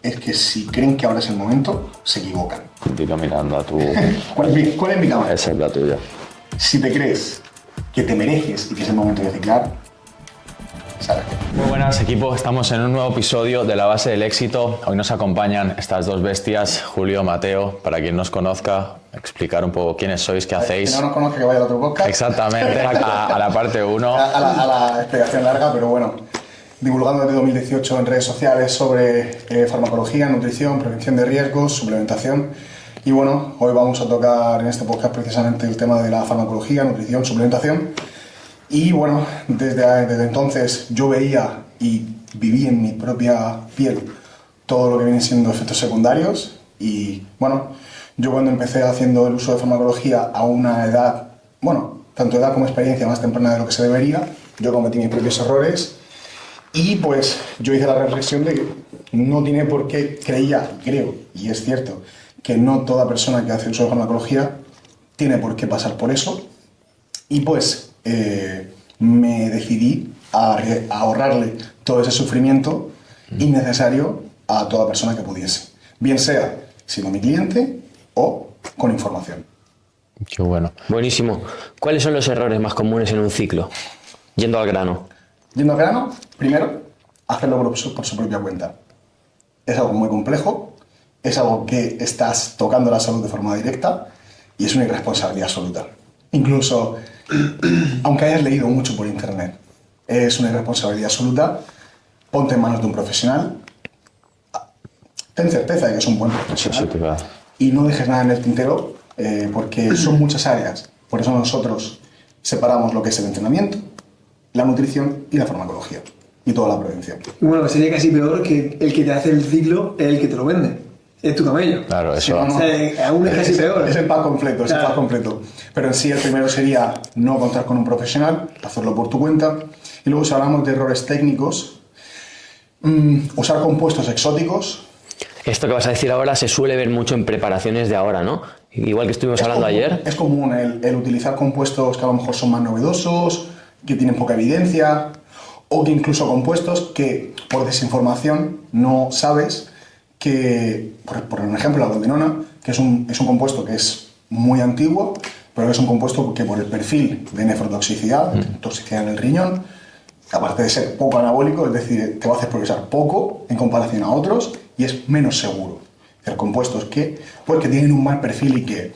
es que si creen que ahora es el momento, se equivocan. Típico mirando a tu... ¿Cuál es mi cámara? Esa es la tuya. Si te crees que te mereces y que es el momento de ciclar, sabes que... Muy buenas, equipo. Estamos en un nuevo episodio de La Base del Éxito. Hoy nos acompañan estas dos bestias, Julio, Mateo. Para quien nos conozca, explicar un poco quiénes sois, qué hacéis. Que no nos conozca, que vaya al otro podcast. Exactamente, a la parte 1. A la explicación larga, pero bueno, divulgando desde 2018 en redes sociales sobre farmacología, nutrición, prevención de riesgos, suplementación. Y bueno, hoy vamos a tocar en este podcast precisamente el tema de la farmacología, nutrición, suplementación. Y bueno, desde entonces yo veía y viví en mi propia piel todo lo que vienen siendo efectos secundarios. Y bueno, yo cuando empecé haciendo el uso de farmacología a una edad, bueno, tanto edad como experiencia más temprana de lo que se debería, yo cometí mis propios errores. Y pues yo hice la reflexión de que no tiene por qué, creo, y es cierto, que no toda persona que hace uso de farmacología tiene por qué pasar por eso. Y pues me decidí a ahorrarle todo ese sufrimiento innecesario a toda persona que pudiese. Bien sea siendo mi cliente o con información. Qué bueno. Buenísimo. ¿Cuáles son los errores más comunes en un ciclo? Yendo al grano. Yendo al grano, primero, hacerlo por su propia cuenta. Es algo muy complejo, es algo que estás tocando la salud de forma directa y es una irresponsabilidad absoluta. Incluso, aunque hayas leído mucho por internet, es una irresponsabilidad absoluta. Ponte en manos de un profesional, ten certeza de que es un buen profesional y no dejes nada en el tintero porque son muchas áreas. Por eso nosotros separamos lo que es el entrenamiento, la nutrición y la farmacología y toda la prevención. Bueno, sería casi peor que el que te hace el ciclo es el que te lo vende. Es tu camello. Claro, eso. Sí, no. O sea, aún es casi peor. Es el pack completo, es Claro. el pack completo. Pero en sí el primero sería no contar con un profesional, hacerlo por tu cuenta. Y luego si hablamos de errores técnicos, usar compuestos exóticos. Esto que vas a decir ahora se suele ver mucho en preparaciones de ahora, ¿no? Igual que estuvimos hablando ayer. Es común el utilizar compuestos que a lo mejor son más novedosos, que tienen poca evidencia, o que incluso compuestos que por desinformación no sabes que, por un ejemplo, la boldenona, que es un compuesto que es muy antiguo, pero que es un compuesto que por el perfil de nefrotoxicidad, toxicidad en el riñón, aparte de ser poco anabólico, es decir, te va a hacer progresar poco en comparación a otros y es menos seguro. Hacer compuestos que tienen un mal perfil y que,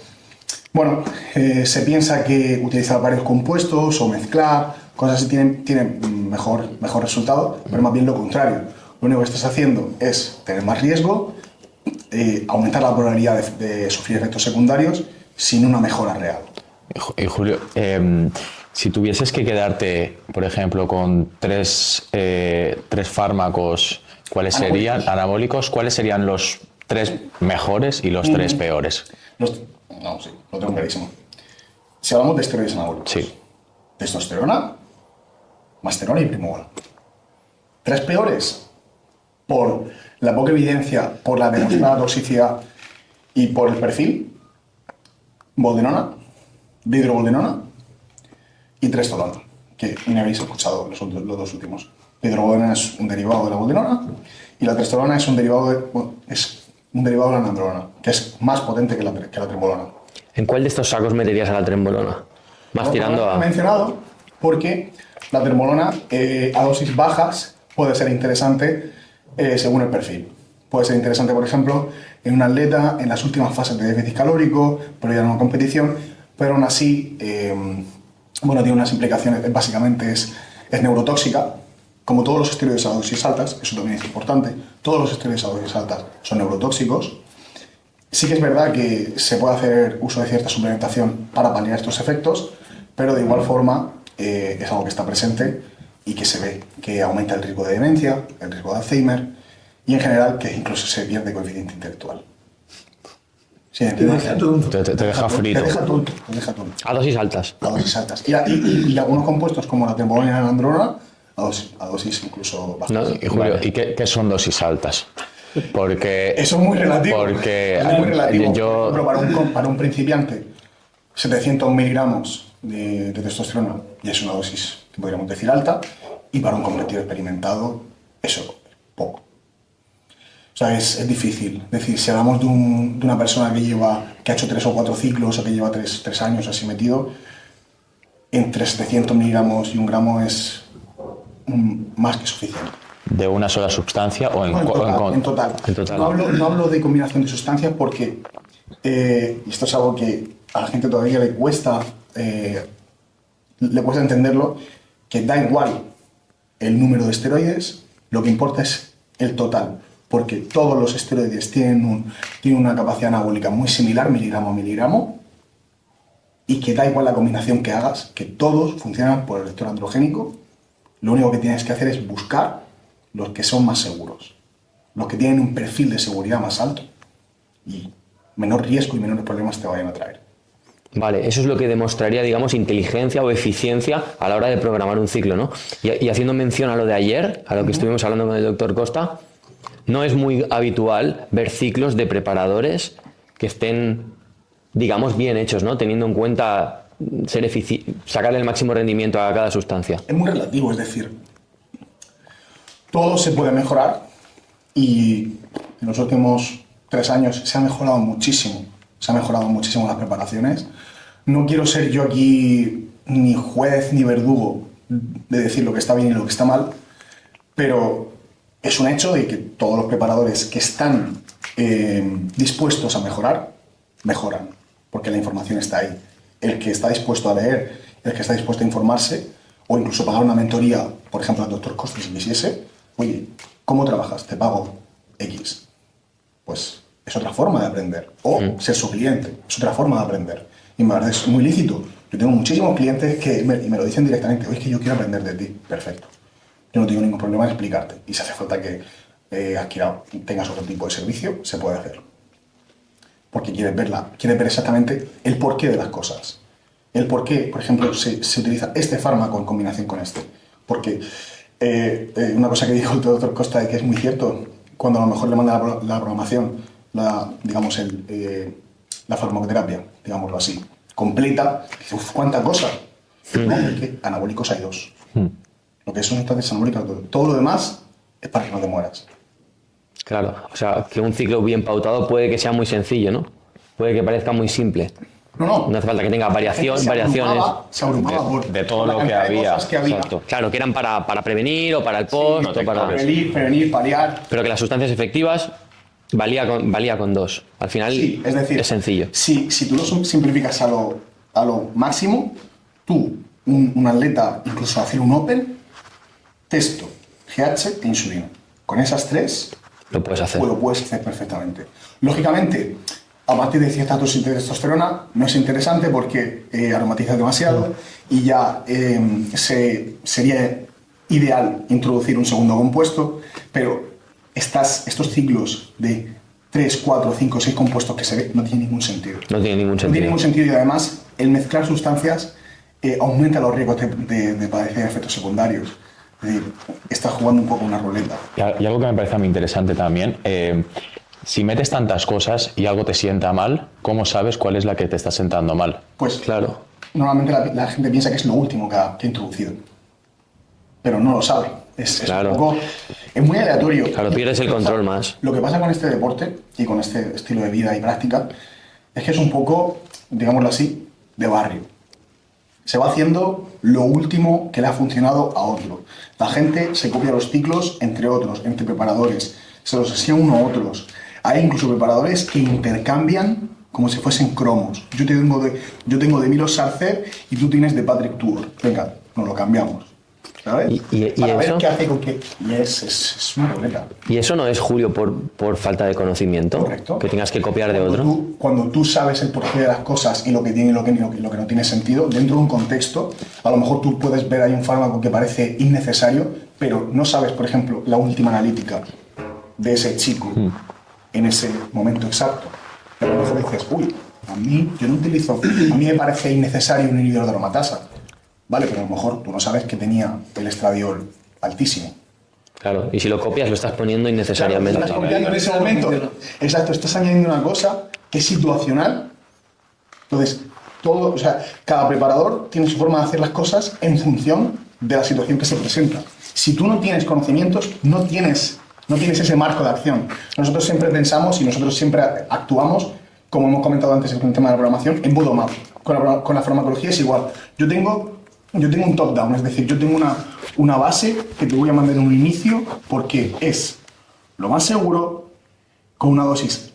bueno, se piensa que utilizar varios compuestos o mezclar cosas así tienen mejor resultado, pero más bien lo contrario. Lo único que estás haciendo es tener más riesgo, aumentar la probabilidad de sufrir efectos secundarios sin una mejora real. Y Julio, si tuvieses que quedarte, por ejemplo, con tres fármacos, ¿cuáles serían anabólicos? ¿Cuáles serían los 3 mejores y los 3 peores? No, sí, lo tengo clarísimo. Si hablamos de esteroides anabólicos, Sí. testosterona, masterona y primobola. 3 peores por la poca evidencia, por la demostrada toxicidad y por el perfil: boldenona, dihidroboldenona y trestolona, que ni habéis escuchado los dos últimos. La dihidroboldenona es un derivado de la boldenona y la trestolona es un derivado de la nandrolona, que es más potente que la trembolona. ¿En cuál de estos sacos meterías a la trembolona? Más tirando Lo he a... mencionado porque la trembolona a dosis bajas puede ser interesante según el perfil. Puede ser interesante, por ejemplo, en un atleta en las últimas fases de déficit calórico, pero ya en una competición, pero aún así, tiene unas implicaciones, básicamente es neurotóxica, como todos los esteroides a dosis altas, eso también es importante, todos los esteroides a dosis altas son neurotóxicos. Sí que es verdad que se puede hacer uso de cierta suplementación para paliar estos efectos, pero de igual forma es algo que está presente y que se ve que aumenta el riesgo de demencia, el riesgo de Alzheimer y en general que incluso se pierde coeficiente intelectual. Sí, Te deja tonto. Te deja frito. Te deja tonto, te deja tonto. A dosis altas. A dosis altas. Y algunos compuestos como la trembolona y la nandrolona a dosis incluso No, bajas. Y Julio, vale. ¿y qué son dosis altas? Porque... Eso es muy relativo. Porque Es muy relativo. yo... Pero para un principiante, 700 miligramos de testosterona ya es una dosis que podríamos decir alta, y para un competidor experimentado eso es poco. O sea, es difícil. Es decir, si hablamos de una persona que ha hecho 3 o 4 ciclos o que lleva 3 años así metido, entre 700 miligramos y 1 gramo es más que suficiente. ¿De una sola sustancia o en, En total. En total. No hablo de combinación de sustancias porque y esto es algo que a la gente todavía le cuesta entenderlo, que da igual el número de esteroides, lo que importa es el total, porque todos los esteroides tienen una capacidad anabólica muy similar, miligramo a miligramo, y que da igual la combinación que hagas, que todos funcionan por el receptor androgénico. Lo único que tienes que hacer es buscar los que son más seguros, los que tienen un perfil de seguridad más alto y menor riesgo y menores problemas te vayan a traer. Vale, eso es lo que demostraría, digamos, inteligencia o eficiencia a la hora de programar un ciclo, ¿no? Y haciendo mención a lo de ayer, a lo que estuvimos hablando con el doctor Costa, no es muy habitual ver ciclos de preparadores que estén, digamos, bien hechos, ¿no? Teniendo en cuenta sacarle el máximo rendimiento a cada sustancia. Es muy relativo, es decir, todo se puede mejorar y en los últimos 3 años se ha mejorado muchísimo las preparaciones. No quiero ser yo aquí ni juez ni verdugo de decir lo que está bien y lo que está mal, pero es un hecho de que todos los preparadores que están dispuestos a mejorar, mejoran, porque la información está ahí. El que está dispuesto a leer, el que está dispuesto a informarse, o incluso pagar una mentoría, por ejemplo, al doctor Costa, si quisiese, oye, ¿cómo trabajas? Te pago X. Pues es otra forma de aprender. O ser su cliente, es otra forma de aprender. Y me parece es muy lícito. Yo tengo muchísimos clientes que me lo dicen directamente, oye, es que yo quiero aprender de ti. Perfecto. Yo no tengo ningún problema en explicarte. Y si hace falta que tengas otro tipo de servicio, se puede hacer. Porque quieres ver exactamente el porqué de las cosas. El porqué, por ejemplo, se utiliza este fármaco en combinación con este. Porque una cosa que dijo el doctor Costa, que es muy cierto, cuando a lo mejor le manda la programación, la farmacoterapia, digámoslo así, completa, dice, uff, cuánta cosa. No, es que anabólicos hay 2. Lo que son sustancias anabólicas, todo lo demás es para que no te mueras. Claro, o sea, que un ciclo bien pautado puede que sea muy sencillo, ¿no? Puede que parezca muy simple. No. No hace falta que tenga variaciones. Se agrupaba de todo lo que había. Exacto. Claro, que eran para prevenir o para el post, o para... Prevenir, paliar. Pero que las sustancias efectivas valía con 2. Al final Sí, es decir, es sencillo. Si tú lo simplificas a lo máximo, un atleta, incluso hacer un Open, testo, GH e insulina. Con esas 3 Lo puedes hacer. lo puedes hacer perfectamente. Lógicamente, a partir de cierta dosis de testosterona no es interesante porque aromatiza demasiado y ya sería ideal introducir un segundo compuesto, pero estos ciclos de 3, 4, 5, 6 compuestos que se ve no tiene ningún sentido. No tiene ningún No tiene sentido. ningún sentido y además el mezclar sustancias aumenta los riesgos de padecer efectos secundarios. Es decir, estás jugando un poco una ruleta. Y algo que me parece muy interesante también, si metes tantas cosas y algo te sienta mal, ¿cómo sabes cuál es la que te está sentando mal? Pues Claro. normalmente la gente piensa que es lo último que ha introducido, pero no lo sabe. Es muy aleatorio. Claro, pierdes el control más. Lo que pasa con este deporte y con este estilo de vida y práctica es que es un poco, digámoslo así, de barrio. Se va haciendo lo último que le ha funcionado a otro. La gente se copia los ciclos entre otros, entre preparadores, se los hacía uno a otros. Hay incluso preparadores que intercambian como si fuesen cromos. Yo tengo de Milos Sarcer y tú tienes de Patrick Tuor. Venga, nos lo cambiamos. ¿Sabes? Para ver eso? qué hace con qué. Y es una ruleta. ¿Y eso no es, Julio, por falta de conocimiento? Correcto. Que tengas que copiar de otro. Cuando tú sabes el porqué de las cosas y lo que tiene y lo que no tiene sentido, dentro de un contexto, a lo mejor tú puedes ver ahí un fármaco que parece innecesario, pero no sabes, por ejemplo, la última analítica de ese chico en ese momento exacto. Pero a lo mejor dices, uy, a mí me parece innecesario un inhibidor de aromatasa. Vale, pero a lo mejor tú no sabes que tenía el estradiol altísimo. Claro, y si lo copias lo estás poniendo innecesariamente. Claro, estás copiando en ese momento. Exacto, estás añadiendo una cosa que es situacional. Entonces, cada preparador tiene su forma de hacer las cosas en función de la situación que se presenta. Si tú no tienes conocimientos, no tienes No tienes ese marco de acción. Nosotros siempre pensamos y nosotros siempre actuamos, como hemos comentado antes con el tema de la programación, en bottom-up. Con la farmacología es igual. Yo tengo un top-down, es decir, yo tengo una base que te voy a mandar en un inicio porque es lo más seguro, con una dosis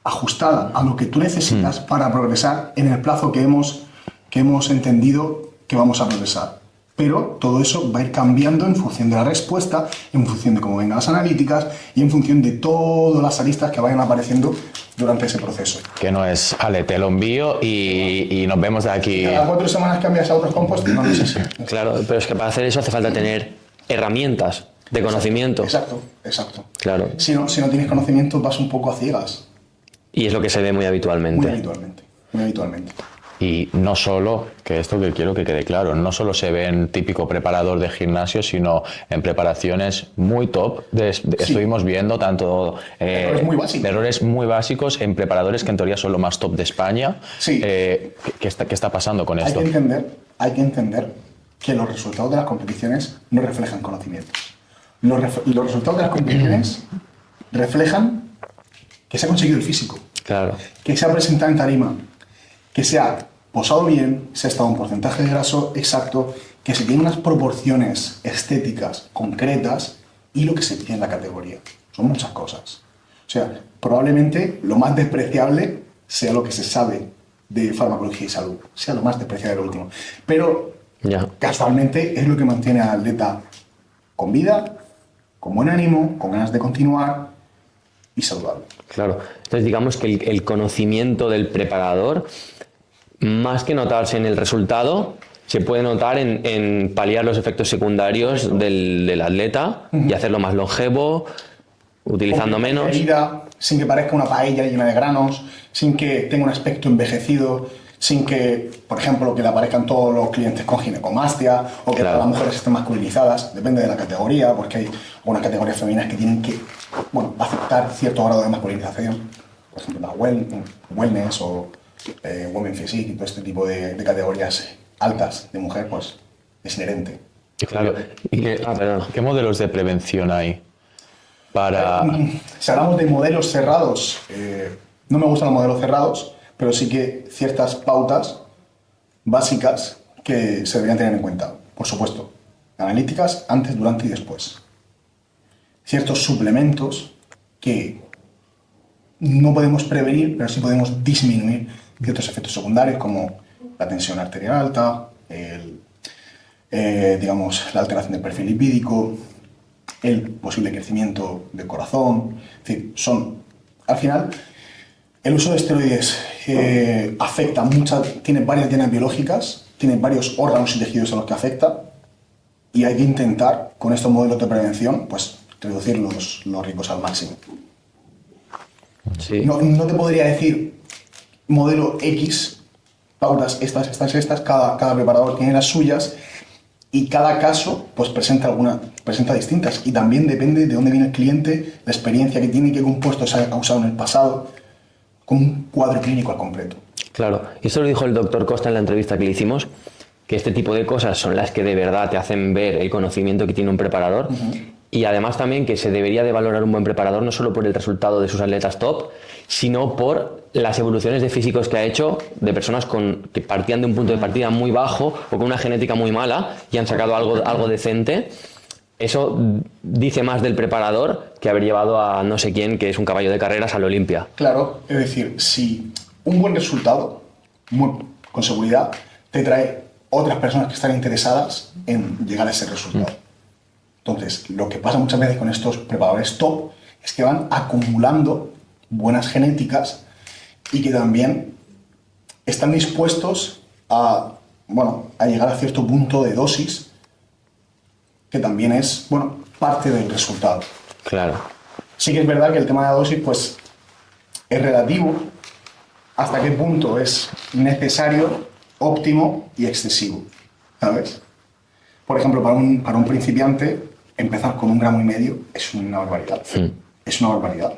ajustada a lo que tú necesitas para progresar en el plazo que hemos entendido que vamos a progresar. Pero todo eso va a ir cambiando en función de la respuesta, en función de cómo vengan las analíticas y en función de todas las aristas que vayan apareciendo durante ese proceso. Que no es, Ale, te lo envío y nos vemos de aquí. Cada 4 semanas cambias a otros compuestos, no es así. Claro, pero es que para hacer eso hace falta tener herramientas de conocimiento. Exacto. Claro. Si no tienes conocimiento vas un poco a ciegas. Y es lo que se ve muy habitualmente. Muy habitualmente. Y no solo, que esto que quiero que quede claro, no solo se ve en típico preparador de gimnasio, sino en preparaciones muy top. Estuvimos viendo tanto errores muy básicos en preparadores que en teoría son lo más top de España. Sí. ¿Qué está pasando con esto? Hay que entender que los resultados de las competiciones no reflejan conocimientos. Los resultados de las competiciones reflejan que se ha conseguido el físico, Claro. que se ha presentado en tarima, que se ha posado bien, se ha estado un porcentaje de graso exacto, que se tienen unas proporciones estéticas concretas y lo que se pide en la categoría. Son muchas cosas. O sea, probablemente lo más despreciable sea lo que se sabe de farmacología y salud, sea lo más despreciable de lo último. Pero casualmente es lo que mantiene al atleta con vida, con buen ánimo, con ganas de continuar y saludable. Claro. Entonces digamos que el conocimiento del preparador, más que notarse en el resultado, se puede notar en paliar los efectos secundarios del atleta y hacerlo más longevo, utilizando menos. Medida, sin que parezca una paella llena de granos, sin que tenga un aspecto envejecido, sin que, por ejemplo, que le aparezcan todos los clientes con ginecomastia o que todas las mujeres estén masculinizadas. Depende de la categoría, porque hay algunas categorías femeninas que tienen que aceptar cierto grado de masculinización. Por ejemplo, la wellness o women physique y todo este tipo de categorías altas de mujer, pues es inherente. Claro. ¿Qué modelos de prevención hay para...? Si hablamos de modelos cerrados, no me gustan los modelos cerrados, pero sí que ciertas pautas básicas que se deberían tener en cuenta. Por supuesto, analíticas antes, durante y después. Ciertos suplementos que no podemos prevenir, pero sí podemos disminuir ciertos efectos secundarios como la tensión arterial alta, la alteración del perfil lipídico, el posible crecimiento del corazón. Es decir, al final, el uso de esteroides tiene varias dianas biológicas, tiene varios órganos y tejidos a los que afecta, y hay que intentar, con estos modelos de prevención, pues reducir los riesgos al máximo. Sí. No te podría decir modelo X, pautas estas, cada preparador tiene las suyas y cada caso pues presenta distintas, y también depende de dónde viene el cliente, la experiencia que tiene y qué compuestos ha usado en el pasado, con un cuadro clínico al completo. Claro, y eso lo dijo el doctor Costa en la entrevista que le hicimos, que este tipo de cosas son las que de verdad te hacen ver el conocimiento que tiene un preparador. Y además también que se debería de valorar un buen preparador no solo por el resultado de sus atletas top, sino por las evoluciones de físicos que ha hecho de personas que partían de un punto de partida muy bajo o con una genética muy mala y han sacado algo decente. Eso dice más del preparador que haber llevado a no sé quién, que es un caballo de carreras, al Olimpia. Claro, es decir, si un buen resultado, con seguridad, te trae otras personas que están interesadas en llegar a ese resultado. Entonces, lo que pasa muchas veces con estos preparadores top es que van acumulando buenas genéticas y que también están dispuestos a llegar a cierto punto de dosis que también es, parte del resultado. Claro. Sí que es verdad que el tema de la dosis, pues, es relativo hasta qué punto es necesario, óptimo y excesivo, ¿sabes? Por ejemplo, para un principiante, empezar con 1,5 gramos es una barbaridad. Es una barbaridad.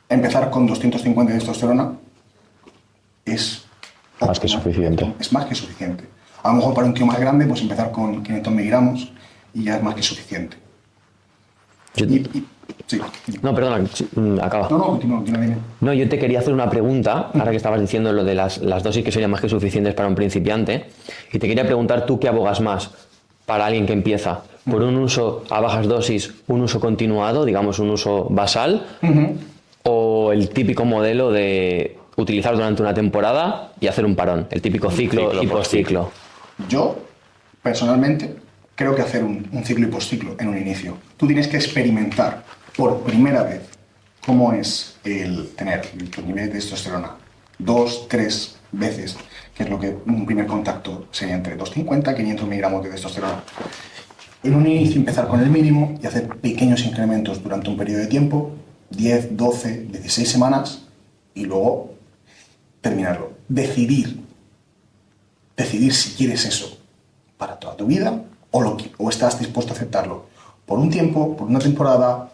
Empezar con 250 de testosterona es más que suficiente. Es más que suficiente. A lo mejor para un tío más grande, pues empezar con 500 miligramos y ya es más que suficiente. Sí. No, perdona, acaba. No, continúa, dime. No, yo te quería hacer una pregunta, ahora que estabas diciendo lo de las dosis que serían más que suficientes para un principiante, y te quería preguntar tú qué abogas más para alguien que empieza, por un uso a bajas dosis, un uso continuado, digamos un uso basal, o el típico modelo de utilizar durante una temporada y hacer un parón, el típico ciclo y postciclo. Yo, personalmente, creo que hacer un ciclo y postciclo en un inicio. Tú tienes que experimentar por primera vez cómo es el tener tu nivel de testosterona 2-3 veces, que es lo que un primer contacto sería entre 250 y 500 miligramos de testosterona. En un inicio empezar con el mínimo y hacer pequeños incrementos durante un periodo de tiempo, 10, 12, 16 semanas, y luego terminarlo. Decidir si quieres eso para toda tu vida o estás dispuesto a aceptarlo por un tiempo, por una temporada,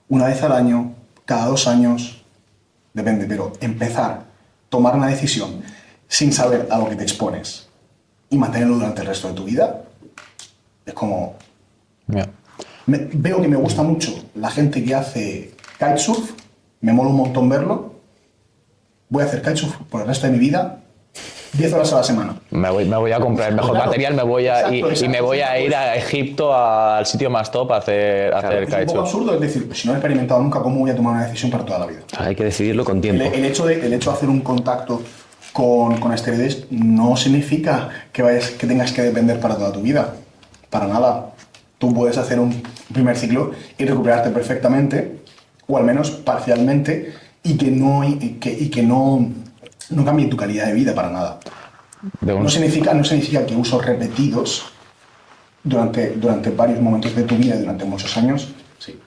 una vez al año, cada 2 años, depende, pero empezar, tomar una decisión sin saber a lo que te expones y mantenerlo durante el resto de tu vida, es como... Yeah. Veo que me gusta mucho la gente que hace kitesurf, me mola un montón verlo, voy a hacer kitesurf por el resto de mi vida, 10 horas a la semana. Me voy a comprar el mejor Claro, material, y me voy a ir a Egipto, al sitio más top, a hacer Es un poco kitesurf. absurdo, es decir, pues si no he experimentado nunca, ¿cómo voy a tomar una decisión para toda la vida? Hay que decidirlo con tiempo. El hecho de hacer un contacto con esteroides no significa que tengas que depender para toda tu vida. Para nada. Tú puedes hacer un primer ciclo y recuperarte perfectamente, o al menos parcialmente, y que no cambie tu calidad de vida para nada. No significa que usos repetidos durante varios momentos de tu vida, durante muchos años, sí,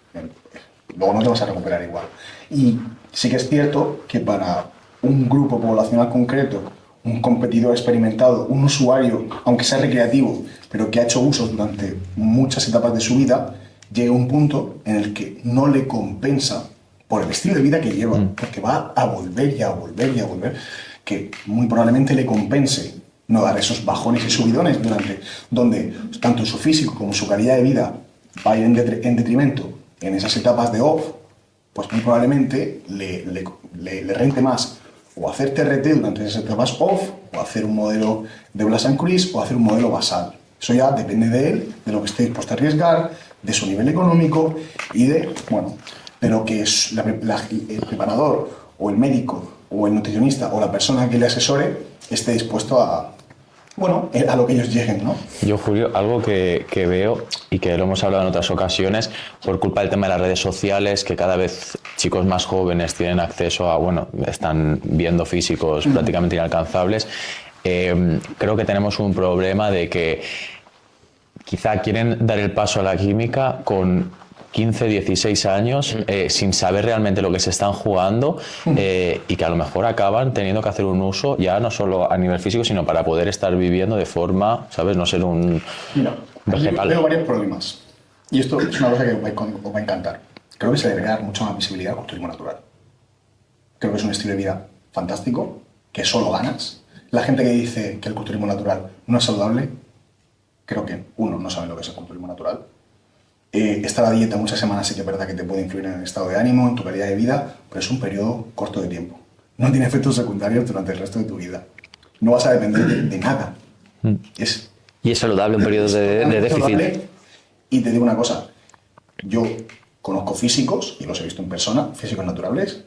luego no te vas a recuperar igual. Y sí que es cierto que para un grupo poblacional concreto, un competidor experimentado, un usuario, aunque sea recreativo, pero que ha hecho usos durante muchas etapas de su vida, llega un punto en el que no le compensa por el estilo de vida que lleva, porque va a volver y a volver y a volver, que muy probablemente le compense no dar esos bajones y subidones donde tanto su físico como su calidad de vida va a ir en detrimento en esas etapas de off, pues muy probablemente le rente más o hacer TRT durante esas etapas off, o hacer un modelo de Blast and Cruise, o hacer un modelo basal. Eso ya depende de él, de lo que esté dispuesto a arriesgar, de su nivel económico y pero que el preparador o el médico o el nutricionista o la persona que le asesore esté dispuesto a lo que ellos lleguen, ¿no? Yo, Julio, algo que veo y que lo hemos hablado en otras ocasiones, por culpa del tema de las redes sociales, que cada vez chicos más jóvenes tienen acceso están viendo físicos prácticamente inalcanzables, creo que tenemos un problema de que quizá quieren dar el paso a la química con 15, 16 años, sin saber realmente lo que se están jugando, y que a lo mejor acaban teniendo que hacer un uso ya no solo a nivel físico, sino para poder estar viviendo de forma, ¿sabes? No ser un vegetal. Veo varios problemas. Y esto es una cosa que os va a encantar. Creo que se debería dar mucha más visibilidad al culturismo natural. Creo que es un estilo de vida fantástico, que solo ganas. La gente que dice que el culturismo natural no es saludable, creo que, uno, no sabe lo que es el culturismo natural. Estar a dieta muchas semanas sí que es verdad que te puede influir en el estado de ánimo, en tu calidad de vida, pero es un periodo corto de tiempo. No tiene efectos secundarios durante el resto de tu vida. No vas a depender de nada. Y es saludable un periodo de déficit. Saludable. Y te digo una cosa, yo conozco físicos, y los he visto en persona, físicos naturales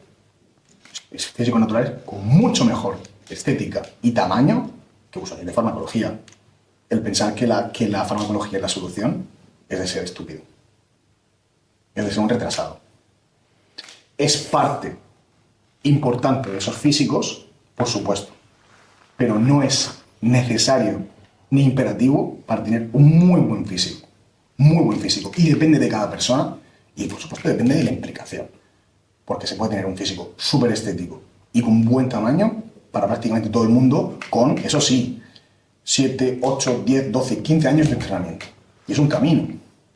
con mucho mejor estética y tamaño que usuarios de farmacología. El pensar que la farmacología es la solución es de ser estúpido. Es de ser un retrasado. Es parte importante de esos físicos, por supuesto, pero no es necesario ni imperativo para tener un muy buen físico. Muy buen físico. Y depende de cada persona y, por supuesto, depende de la implicación. Porque se puede tener un físico súper estético y con buen tamaño para prácticamente todo el mundo con, eso sí, 7, 8, 10, 12, 15 años de entrenamiento. Y es un camino.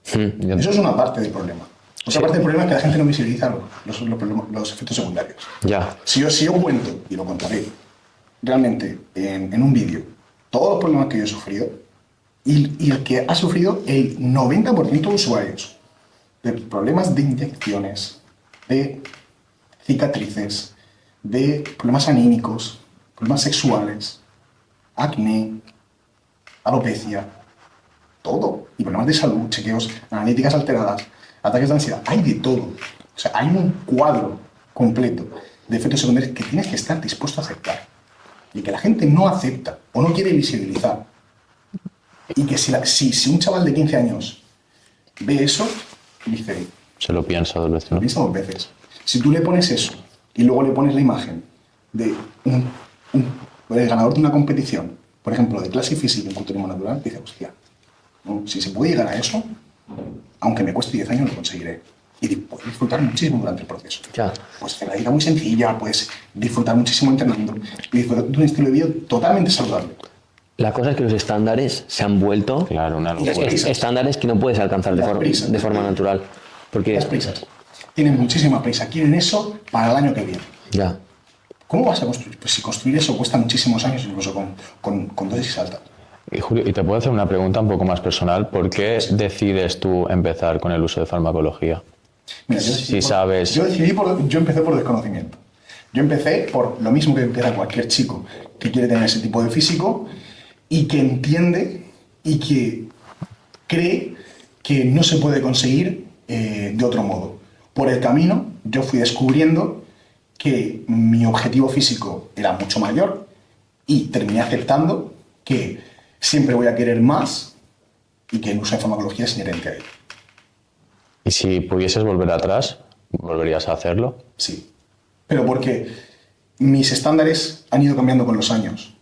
Eso es una parte del problema. Otra parte del problema es que la gente no visibiliza los efectos secundarios. Ya. Si yo cuento, y lo contaré realmente en un vídeo, todos los problemas que yo he sufrido, y el que ha sufrido el 90% de usuarios, de problemas de inyecciones, de cicatrices, de problemas anímicos, problemas sexuales, acné, alopecia, todo. Y problemas de salud, chequeos, analíticas alteradas, ataques de ansiedad. Hay de todo. O sea, hay un cuadro completo de efectos secundarios que tienes que estar dispuesto a aceptar. Y que la gente no acepta o no quiere visibilizar. Y que si un chaval de 15 años ve eso, dice... Se lo piensa dos veces, Lo ¿no? piensa dos veces. Si tú le pones eso y luego le pones la imagen de el ganador de una competición, por ejemplo, de clase física en culturismo natural, dice, hostia, ¿no? Si se puede llegar a eso, aunque me cueste 10 años, lo conseguiré. Y puedes disfrutar muchísimo durante el proceso. Ya. Pues hacer la dieta muy sencilla, puedes disfrutar muchísimo entrenando y disfrutar de un estilo de vida totalmente saludable. La cosa es que los estándares se han vuelto Claro, una Y las locura. prisas. estándares que no puedes alcanzar Las prisas. de forma natural. Porque Las prisas. Tienen muchísima prisa. Quieren eso para el año que viene. ya. ¿Cómo vas a construir? Pues si construir eso cuesta muchísimos años, incluso con dosis altas. Y Julio, y te puedo hacer una pregunta un poco más personal. ¿Por qué decides tú empezar con el uso de farmacología? Mira, Si sabes... Yo empecé por desconocimiento. Yo empecé por lo mismo que empieza cualquier chico que quiere tener ese tipo de físico y que entiende y que cree que no se puede conseguir de otro modo. Por el camino yo fui descubriendo que mi objetivo físico era mucho mayor y terminé aceptando que siempre voy a querer más y que el uso de farmacología es inherente a ello. ¿Y si pudieses volver atrás, volverías a hacerlo? Sí, pero porque mis estándares han ido cambiando con los años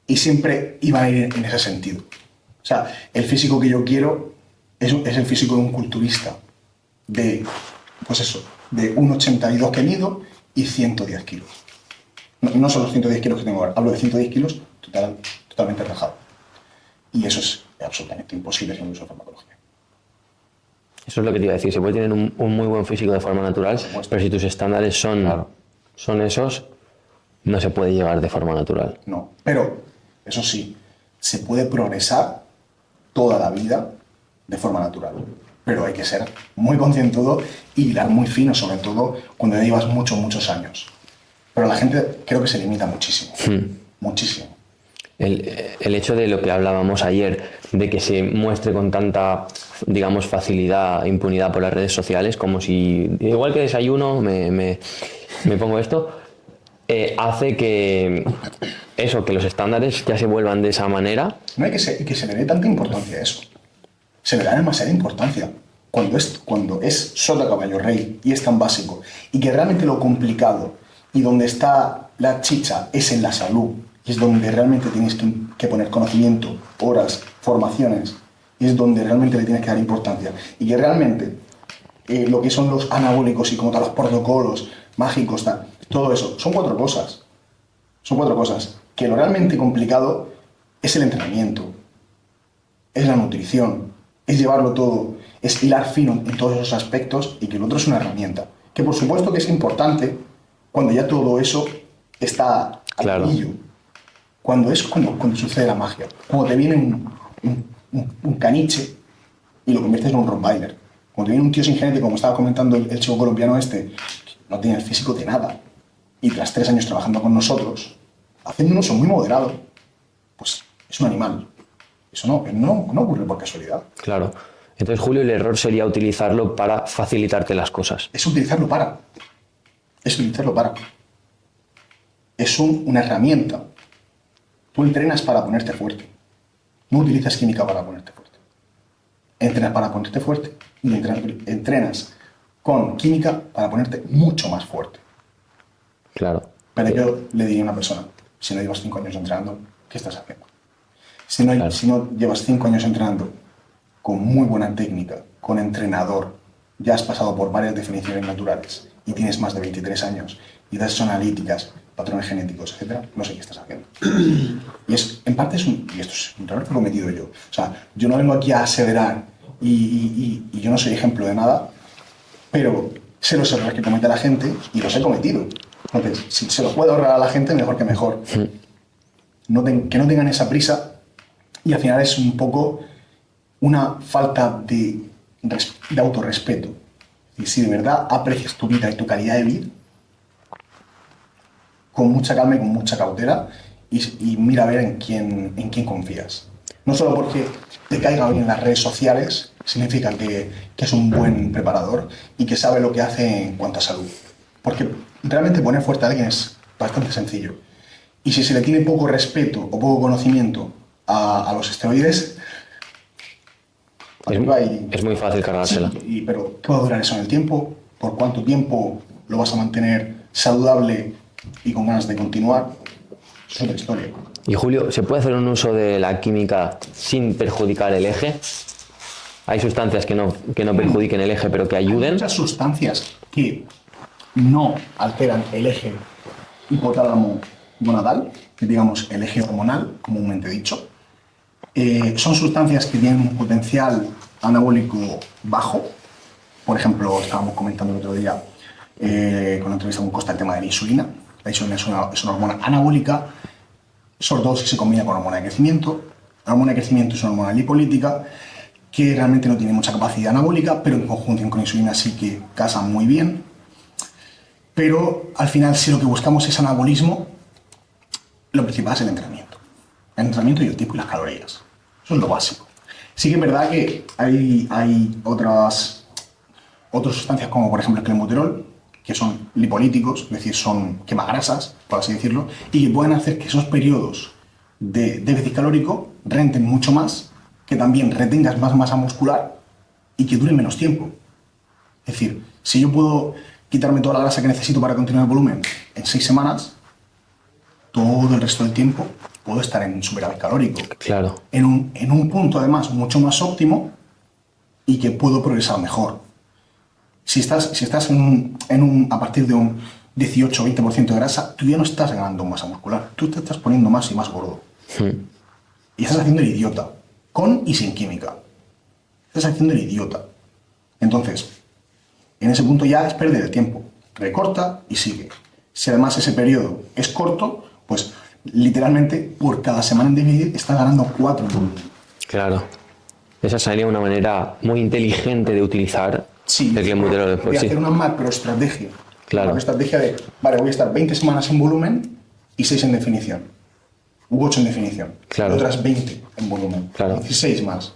y siempre iban a ir en ese sentido. O sea, el físico que yo quiero es el físico de un culturista de, pues eso, de 1,82 que mido y 110 kilos. No son los 110 kilos que tengo ahora, hablo de 110 kilos totalmente rajado. Y eso es absolutamente imposible sin el uso de farmacología. Eso es lo que te iba a decir. Se puede tener un muy buen físico de forma natural, pero si tus estándares son esos, no se puede llevar de forma natural. No, pero eso sí, se puede progresar toda la vida de forma natural. Pero hay que ser muy concienzudo y hilar muy fino, sobre todo cuando ya llevas muchos años. Pero la gente creo que se limita muchísimo. Muchísimo. El hecho de lo que hablábamos ayer, de que se muestre con tanta, digamos, facilidad, impunidad por las redes sociales, como si, igual que desayuno, me pongo esto, hace que eso, que los estándares ya se vuelvan de esa manera. No hay que se le dé tanta importancia a eso. Se le da demasiada importancia. Cuando es sota caballo rey y es tan básico, y que realmente lo complicado y donde está la chicha es en la salud, y es donde realmente tienes que poner conocimiento, horas, formaciones, y es donde realmente le tienes que dar importancia. Y que realmente lo que son los anabólicos y como tal los protocolos mágicos, todo eso, son cuatro cosas. Son cuatro cosas. Que lo realmente complicado es el entrenamiento, es la nutrición, es llevarlo todo, es hilar fino en todos esos aspectos y que el otro es una herramienta. Que por supuesto que es importante cuando ya todo eso está al Claro. pillo. Cuando sucede la magia. Cuando te viene un caniche y lo conviertes en un rottweiler. Cuando te viene un tío sin genética, como estaba comentando el chico colombiano este, que no tiene el físico de nada, y tras 3 años trabajando con nosotros, haciendo un uso muy moderado, pues es un animal. Eso no ocurre por casualidad. Claro. Entonces, Julio, el error sería utilizarlo para facilitarte las cosas. Es utilizarlo para. Es una herramienta. Tú entrenas para ponerte fuerte. No utilizas química para ponerte fuerte. Entrenas para ponerte fuerte y entrenas con química para ponerte mucho más fuerte. Claro. Pero yo le diría a una persona, si no llevas 5 años entrenando, ¿qué estás haciendo? Si no llevas 5 años entrenando con muy buena técnica, con entrenador, ya has pasado por varias definiciones naturales y tienes más de 23 años y das analíticas, patrones genéticos, etc., no sé qué estás haciendo. Y en parte y esto es un error que he cometido yo. O sea, yo no vengo aquí a aseverar y yo no soy ejemplo de nada, pero sé los errores que comete la gente y los he cometido. Entonces, si se los puedo ahorrar a la gente, mejor que mejor. Que no tengan esa prisa y al final es un poco una falta de de autorrespeto. Y si de verdad aprecias tu vida y tu calidad de vida, con mucha calma y con mucha cautela, y mira a ver en quién confías. No solo porque te caiga bien en las redes sociales, significa que es un buen preparador y que sabe lo que hace en cuanto a salud. Porque realmente poner fuerte a alguien es bastante sencillo. Y si se le tiene poco respeto o poco conocimiento a los esteroides, es muy fácil cargársela. Sí, pero ¿qué va a durar eso en el tiempo? ¿Por cuánto tiempo lo vas a mantener saludable y con ganas de continuar? Es otra historia. Y Julio, ¿se puede hacer un uso de la química sin perjudicar el eje? ¿Hay sustancias que no perjudiquen el eje, pero que Hay ayuden? muchas sustancias que no alteran el eje hipotálamo-gonadal, que digamos el eje hormonal, comúnmente dicho. Son sustancias que tienen un potencial anabólico bajo. Por ejemplo, estábamos comentando el otro día con la entrevista con Costa el tema de la insulina. La insulina es una hormona anabólica, sobre todo si se combina con hormona de crecimiento. La hormona de crecimiento es una hormona lipolítica que realmente no tiene mucha capacidad anabólica, pero en conjunción con insulina sí que casa muy bien. Pero al final, si lo que buscamos es anabolismo, lo principal es el entrenamiento. El entrenamiento y el tiempo y las calorías. Eso es lo básico. Sí que es verdad que hay otras sustancias como por ejemplo el clenbuterol, que son lipolíticos, es decir, son quemagrasas, por así decirlo, y que pueden hacer que esos periodos de déficit calórico renten mucho más, que también retengas más masa muscular y que dure menos tiempo. Es decir, si yo puedo quitarme toda la grasa que necesito para continuar el volumen en 6 semanas, todo el resto del tiempo puedo estar en superávit calórico. Claro. En un punto, además, mucho más óptimo y que puedo progresar mejor. Si estás a partir de un 18-20% de grasa, tú ya no estás ganando masa muscular. Tú te estás poniendo más y más gordo. Y estás haciendo el idiota, con y sin química. Estás haciendo el idiota. Entonces, en ese punto ya es perder el tiempo. Recorta y sigue. Si además ese periodo es corto, pues literalmente por cada semana en déficit estás ganando 4 en volumen. Claro. Esa sería una manera muy inteligente de utilizar el clenbuterol después. Voy a hacer una macroestrategia. Claro. Una macroestrategia de, vale, voy a estar 20 semanas en volumen y 6 en definición. U 8 en definición. Claro. Y otras 20 en volumen. Claro. 16 más.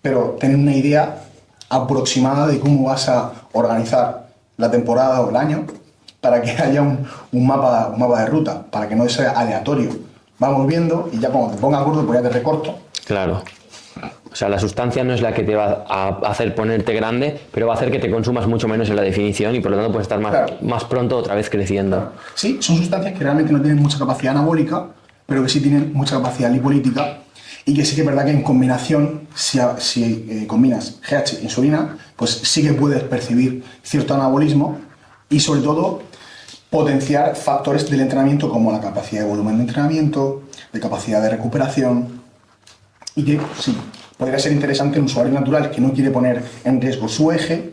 Pero tener una idea aproximada de cómo vas a organizar la temporada o el año para que haya un mapa de ruta, para que no sea aleatorio. Vamos viendo y ya cuando te pongas gordo, pues ya te recorto. Claro. O sea, la sustancia no es la que te va a hacer ponerte grande, pero va a hacer que te consumas mucho menos en la definición y por lo tanto puedes estar más pronto otra vez creciendo. Sí, son sustancias que realmente no tienen mucha capacidad anabólica, pero que sí tienen mucha capacidad lipolítica y que sí que es verdad que en combinación, si combinas GH e insulina, pues sí que puedes percibir cierto anabolismo y sobre todo potenciar factores del entrenamiento como la capacidad de volumen de entrenamiento, de capacidad de recuperación y que sí, podría ser interesante en un usuario natural que no quiere poner en riesgo su eje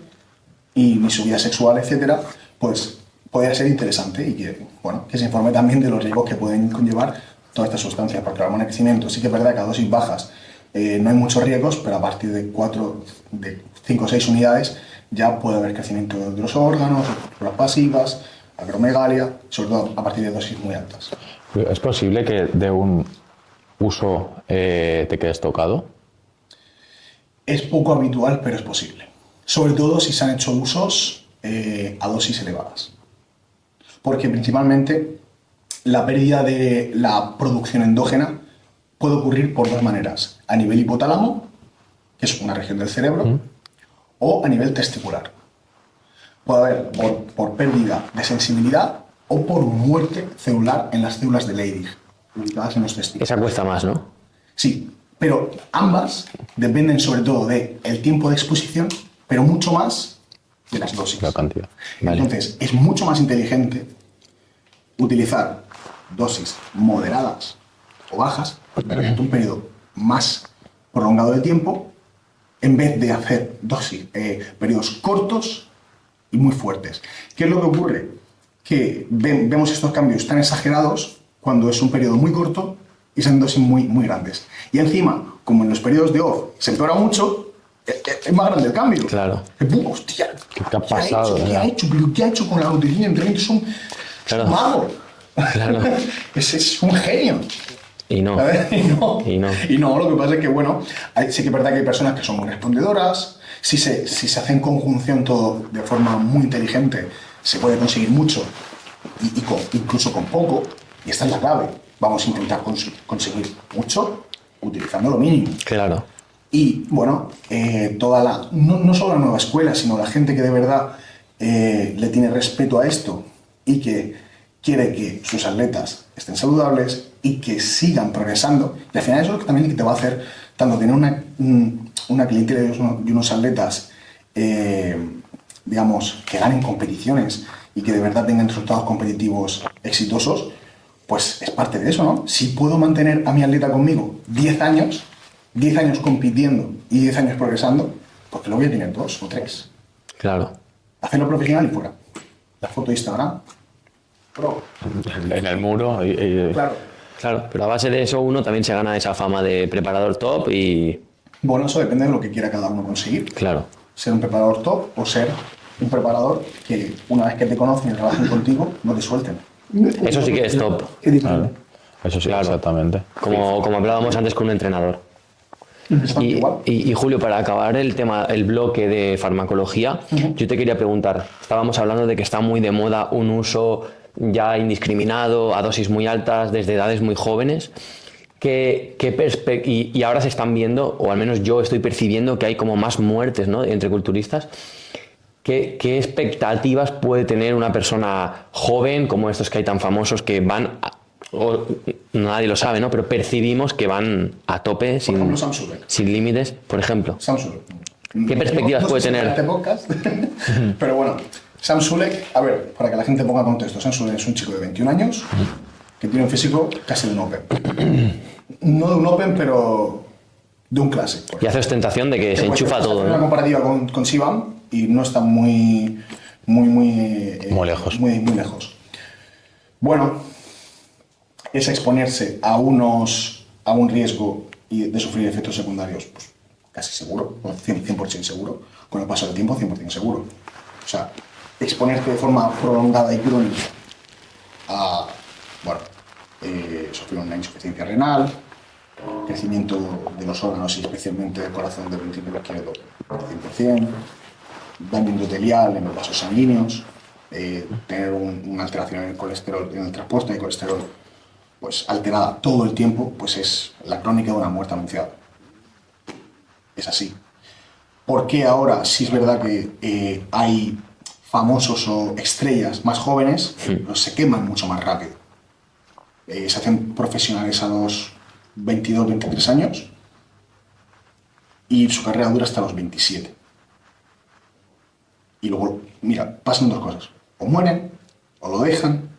y ni su vida sexual, etcétera, pues podría ser interesante y que se informe también de los riesgos que pueden conllevar todas estas sustancias, porque la hormona de crecimiento sí que es verdad que a dosis bajas no hay muchos riesgos, pero a partir de 5 o 6 unidades ya puede haber crecimiento de otros órganos, estructuras pasivas, acromegalia, sobre todo a partir de dosis muy altas. ¿Es posible que de un uso te quedes tocado? Es poco habitual, pero es posible. Sobre todo si se han hecho usos a dosis elevadas. Porque principalmente la pérdida de la producción endógena puede ocurrir por dos maneras. A nivel hipotálamo, que es una región del cerebro, o a nivel testicular. Puede haber por pérdida de sensibilidad o por muerte celular en las células de Leydig, ubicadas en los testículos. Esa cuesta más, ¿no? Sí, pero ambas dependen sobre todo del tiempo de exposición, pero mucho más de las dosis. La cantidad. Vale. Entonces, es mucho más inteligente utilizar dosis moderadas o bajas durante un periodo más prolongado de tiempo, en vez de hacer periodos cortos y muy fuertes. ¿Qué es lo que ocurre? Que vemos estos cambios tan exagerados cuando es un periodo muy corto y son dosis muy, muy grandes. Y encima, como en los periodos de off se empeora mucho, es más grande el cambio. Claro. Hostia, ¿Qué ha pasado? ¿Qué ha hecho? ¿Pero qué ha hecho con la nutrición y entrenamiento? Es un mago. Claro. Es un genio. Y no. ¿Sabes? Y no. Lo que pasa es que, bueno, sí que es verdad que hay personas que son muy respondedoras. Si se hace en conjunción todo de forma muy inteligente, se puede conseguir mucho, incluso con poco. Y esta es la clave. Vamos a intentar conseguir mucho utilizando lo mínimo. Claro. Y, bueno, no solo la nueva escuela, sino la gente que de verdad le tiene respeto a esto y que quiere que sus atletas estén saludables y que sigan progresando. Y al final eso es lo que también te va a hacer tanto tener una clientela y unos atletas, digamos, que ganen competiciones y que de verdad tengan resultados competitivos exitosos, pues es parte de eso, ¿no? Si puedo mantener a mi atleta conmigo 10 años compitiendo y 10 años progresando, porque lo voy a tener 2 o 3. Claro. Hacerlo profesional y fuera. La foto de Instagram. Pro. En el muro. Claro. Claro, pero a base de eso uno también se gana esa fama de preparador top y... Bueno, eso depende de lo que quiera cada uno conseguir. Claro. Ser un preparador top o ser un preparador que una vez que te conocen y trabajan contigo, no te suelten. Eso sí que es top. Qué diferente. Claro. Eso sí, Claro. exactamente. Como hablábamos antes con un entrenador. Exacto, igual. Y Julio, para acabar el bloque de farmacología, yo te quería preguntar, estábamos hablando de que está muy de moda un uso ya indiscriminado, a dosis muy altas, desde edades muy jóvenes, y ahora se están viendo, o al menos yo estoy percibiendo que hay como más muertes, ¿no?, entre culturistas. ¿Qué expectativas puede tener una persona joven, como estos que hay tan famosos, que van, nadie lo sabe, ¿no?, pero percibimos que van a tope, ejemplo, Sam Sulek. sin límites, por ejemplo? Sam Sulek. ¿Qué perspectivas puede tener? Este podcast, pero bueno, Sam Sulek, a ver, para que la gente ponga contexto, Sam Sulek es un chico de 21 años que tiene un físico casi de un Open. No de un Open, pero de un Classic. Y hace ostentación de que se enchufa todo, Una ¿no? comparativa con Sivan y no está muy lejos. Muy lejos. Bueno, es exponerse a un riesgo de sufrir efectos secundarios, pues casi seguro, 100% seguro, con el paso del tiempo 100% seguro. O sea, exponerte de forma prolongada y crónica a, sufrir una insuficiencia renal, crecimiento de los órganos y especialmente del corazón del ventrículo izquierdo 100%, daño endotelial en los vasos sanguíneos, tener una alteración en el colesterol, en el transporte de colesterol, pues alterada todo el tiempo, pues es la crónica de una muerte anunciada. Es así. ¿Por qué ahora, si es verdad que hay famosos o estrellas más jóvenes, pero se queman mucho más rápido? Se hacen profesionales a los 22, 23 años y su carrera dura hasta los 27. Y luego, mira, pasan dos cosas. O mueren, o lo dejan,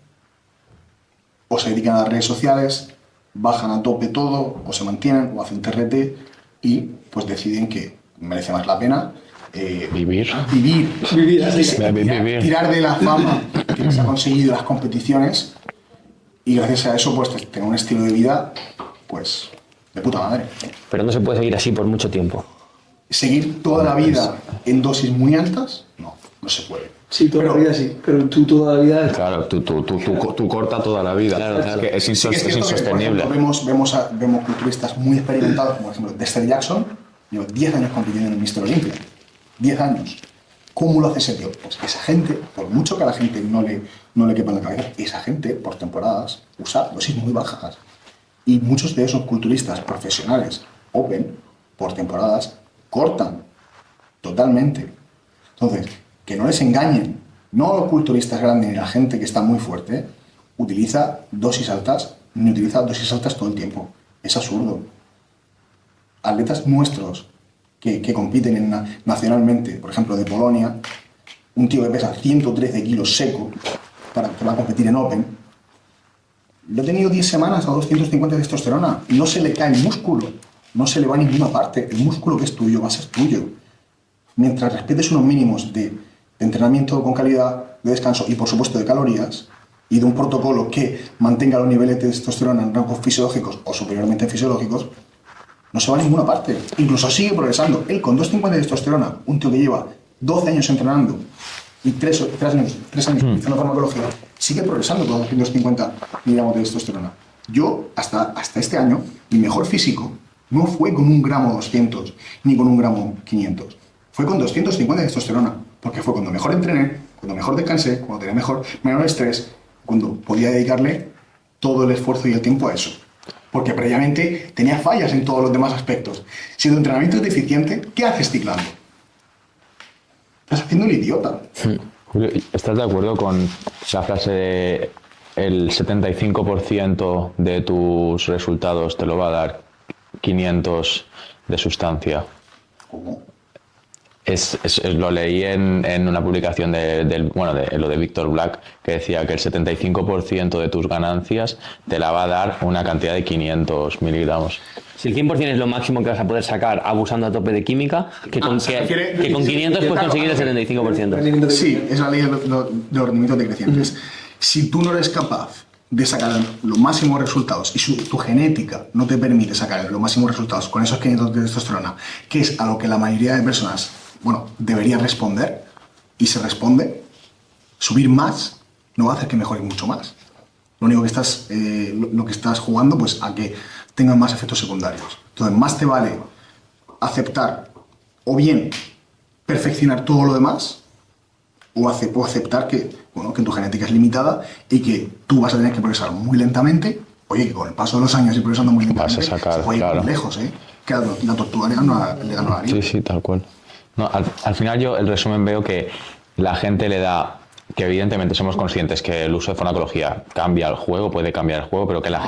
o se dedican a las redes sociales, bajan a tope todo, o se mantienen, o hacen TRT y pues deciden que merece más la pena Vivir. tirar de la fama que se ha conseguido en las competiciones y gracias a eso pues tener un estilo de vida pues de puta madre. Pero no se puede seguir así por mucho tiempo. Seguir toda la vida en dosis muy altas, no se puede. Sí, toda la vida sí, pero tú toda la vida... Claro, tú corta toda la vida. Claro, claro. Es, que es Sí que es cierto que, por insostenible. ejemplo, vemos culturistas muy experimentados, como por ejemplo Dexter Jackson, lleva 10 años compitiendo en el Mr. Olympia. 10 años. ¿Cómo lo hace ese tío? Pues esa gente, por mucho que a la gente no le quepa en la cabeza, esa gente por temporadas usa dosis muy bajas. Y muchos de esos culturistas profesionales, Open, por temporadas, cortan totalmente. Entonces, que no les engañen. No los culturistas grandes ni la gente que está muy fuerte utiliza dosis altas, ni utiliza dosis altas todo el tiempo. Es absurdo. Atletas nuestros que compiten nacionalmente, por ejemplo de Polonia, un tío que pesa 113 kilos seco que va a competir en Open, lo he tenido 10 semanas a 250 de testosterona, no se le cae el músculo, no se le va a ninguna parte, el músculo que es tuyo va a ser tuyo. Mientras respetes unos mínimos de entrenamiento con calidad, de descanso y por supuesto de calorías, y de un protocolo que mantenga los niveles de testosterona en rangos fisiológicos o superiormente fisiológicos, no se va a ninguna parte. Incluso sigue progresando. Él con 250 de testosterona, un tío que lleva 12 años entrenando y 3 años utilizando farmacología, sigue progresando con 250 miligramos de testosterona. Yo, hasta este año, mi mejor físico no fue con 1 gramo 200 ni con 1 gramo 500. Fue con 250 de testosterona, porque fue cuando mejor entrené, cuando mejor descansé, cuando tenía menor estrés, cuando podía dedicarle todo el esfuerzo y el tiempo a eso. Porque previamente tenía fallas en todos los demás aspectos. Si tu entrenamiento es deficiente, ¿qué haces ciclando? Estás haciendo el idiota. Julio, ¿estás de acuerdo con la frase de el 75% de tus resultados te lo va a dar 500 de sustancia? ¿Cómo? Lo leí en una publicación de lo de Víctor Black, que decía que el 75% de tus ganancias te la va a dar una cantidad de 500 miligramos. Si el 100% es lo máximo que vas a poder sacar abusando a tope de química, que con 500 puedes conseguir el 75%. Sí, es la ley de los rendimientos decrecientes. Si tú no eres capaz de sacar los máximos resultados y tu genética no te permite sacar los máximos resultados con esos 500 de testosterona, que es a lo que la mayoría de personas, debería responder, y se responde, subir más no va a hacer que mejores mucho más. Lo único que estás jugando, pues, a que tengan más efectos secundarios. Entonces, más te vale aceptar o bien perfeccionar todo lo demás o aceptar que tu genética es limitada y que tú vas a tener que progresar muy lentamente. Oye, que con el paso de los años y progresando muy lentamente, vas a sacar, se puede ir muy lejos, que la tortuga le ganó a la harina. Sí, tal cual. No, al final yo el resumen veo que la gente le da, que evidentemente somos conscientes que el uso de farmacología cambia el juego, puede cambiar el juego, pero que la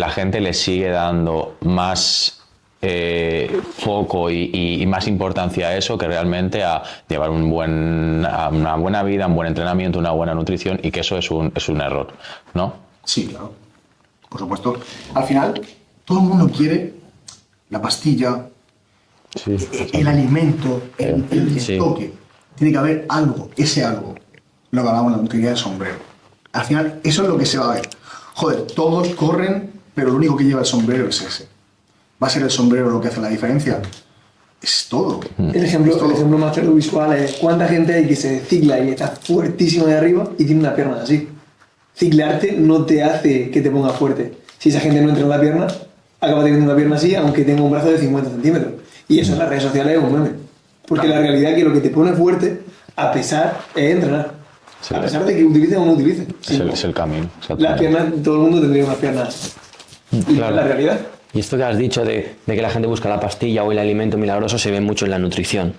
gente le sigue dando más foco y más importancia a eso que realmente a llevar una buena vida, un buen entrenamiento, una buena nutrición, y que eso es un error, ¿no? Sí, claro. Por supuesto. Al final, todo el mundo quiere la pastilla, el alimento, el toque. Tiene que haber algo, ese algo. Lo que hablamos de la utilidad del sombrero. Al final, eso es lo que se va a ver. Joder, todos corren, pero lo único que lleva el sombrero es ese. ¿Va a ser el sombrero lo que hace la diferencia? Es todo. El ejemplo más claro visual es cuánta gente hay que se cicla y está fuertísimo de arriba y tiene una pierna así. Ciclarte no te hace que te ponga fuerte. Si esa gente no entra en la pierna, acaba teniendo una pierna así, aunque tenga un brazo de 50 centímetros. Y eso en las redes sociales es un meme. Porque la realidad es que lo que te pone fuerte, a pesar, es entrenar. Sí, a pesar de que utilicen o no utilicen. Es el camino. Las piernas, todo el mundo tendría unas piernas. Claro. La realidad. Y esto que has dicho de que la gente busca la pastilla o el alimento milagroso se ve mucho en la nutrición.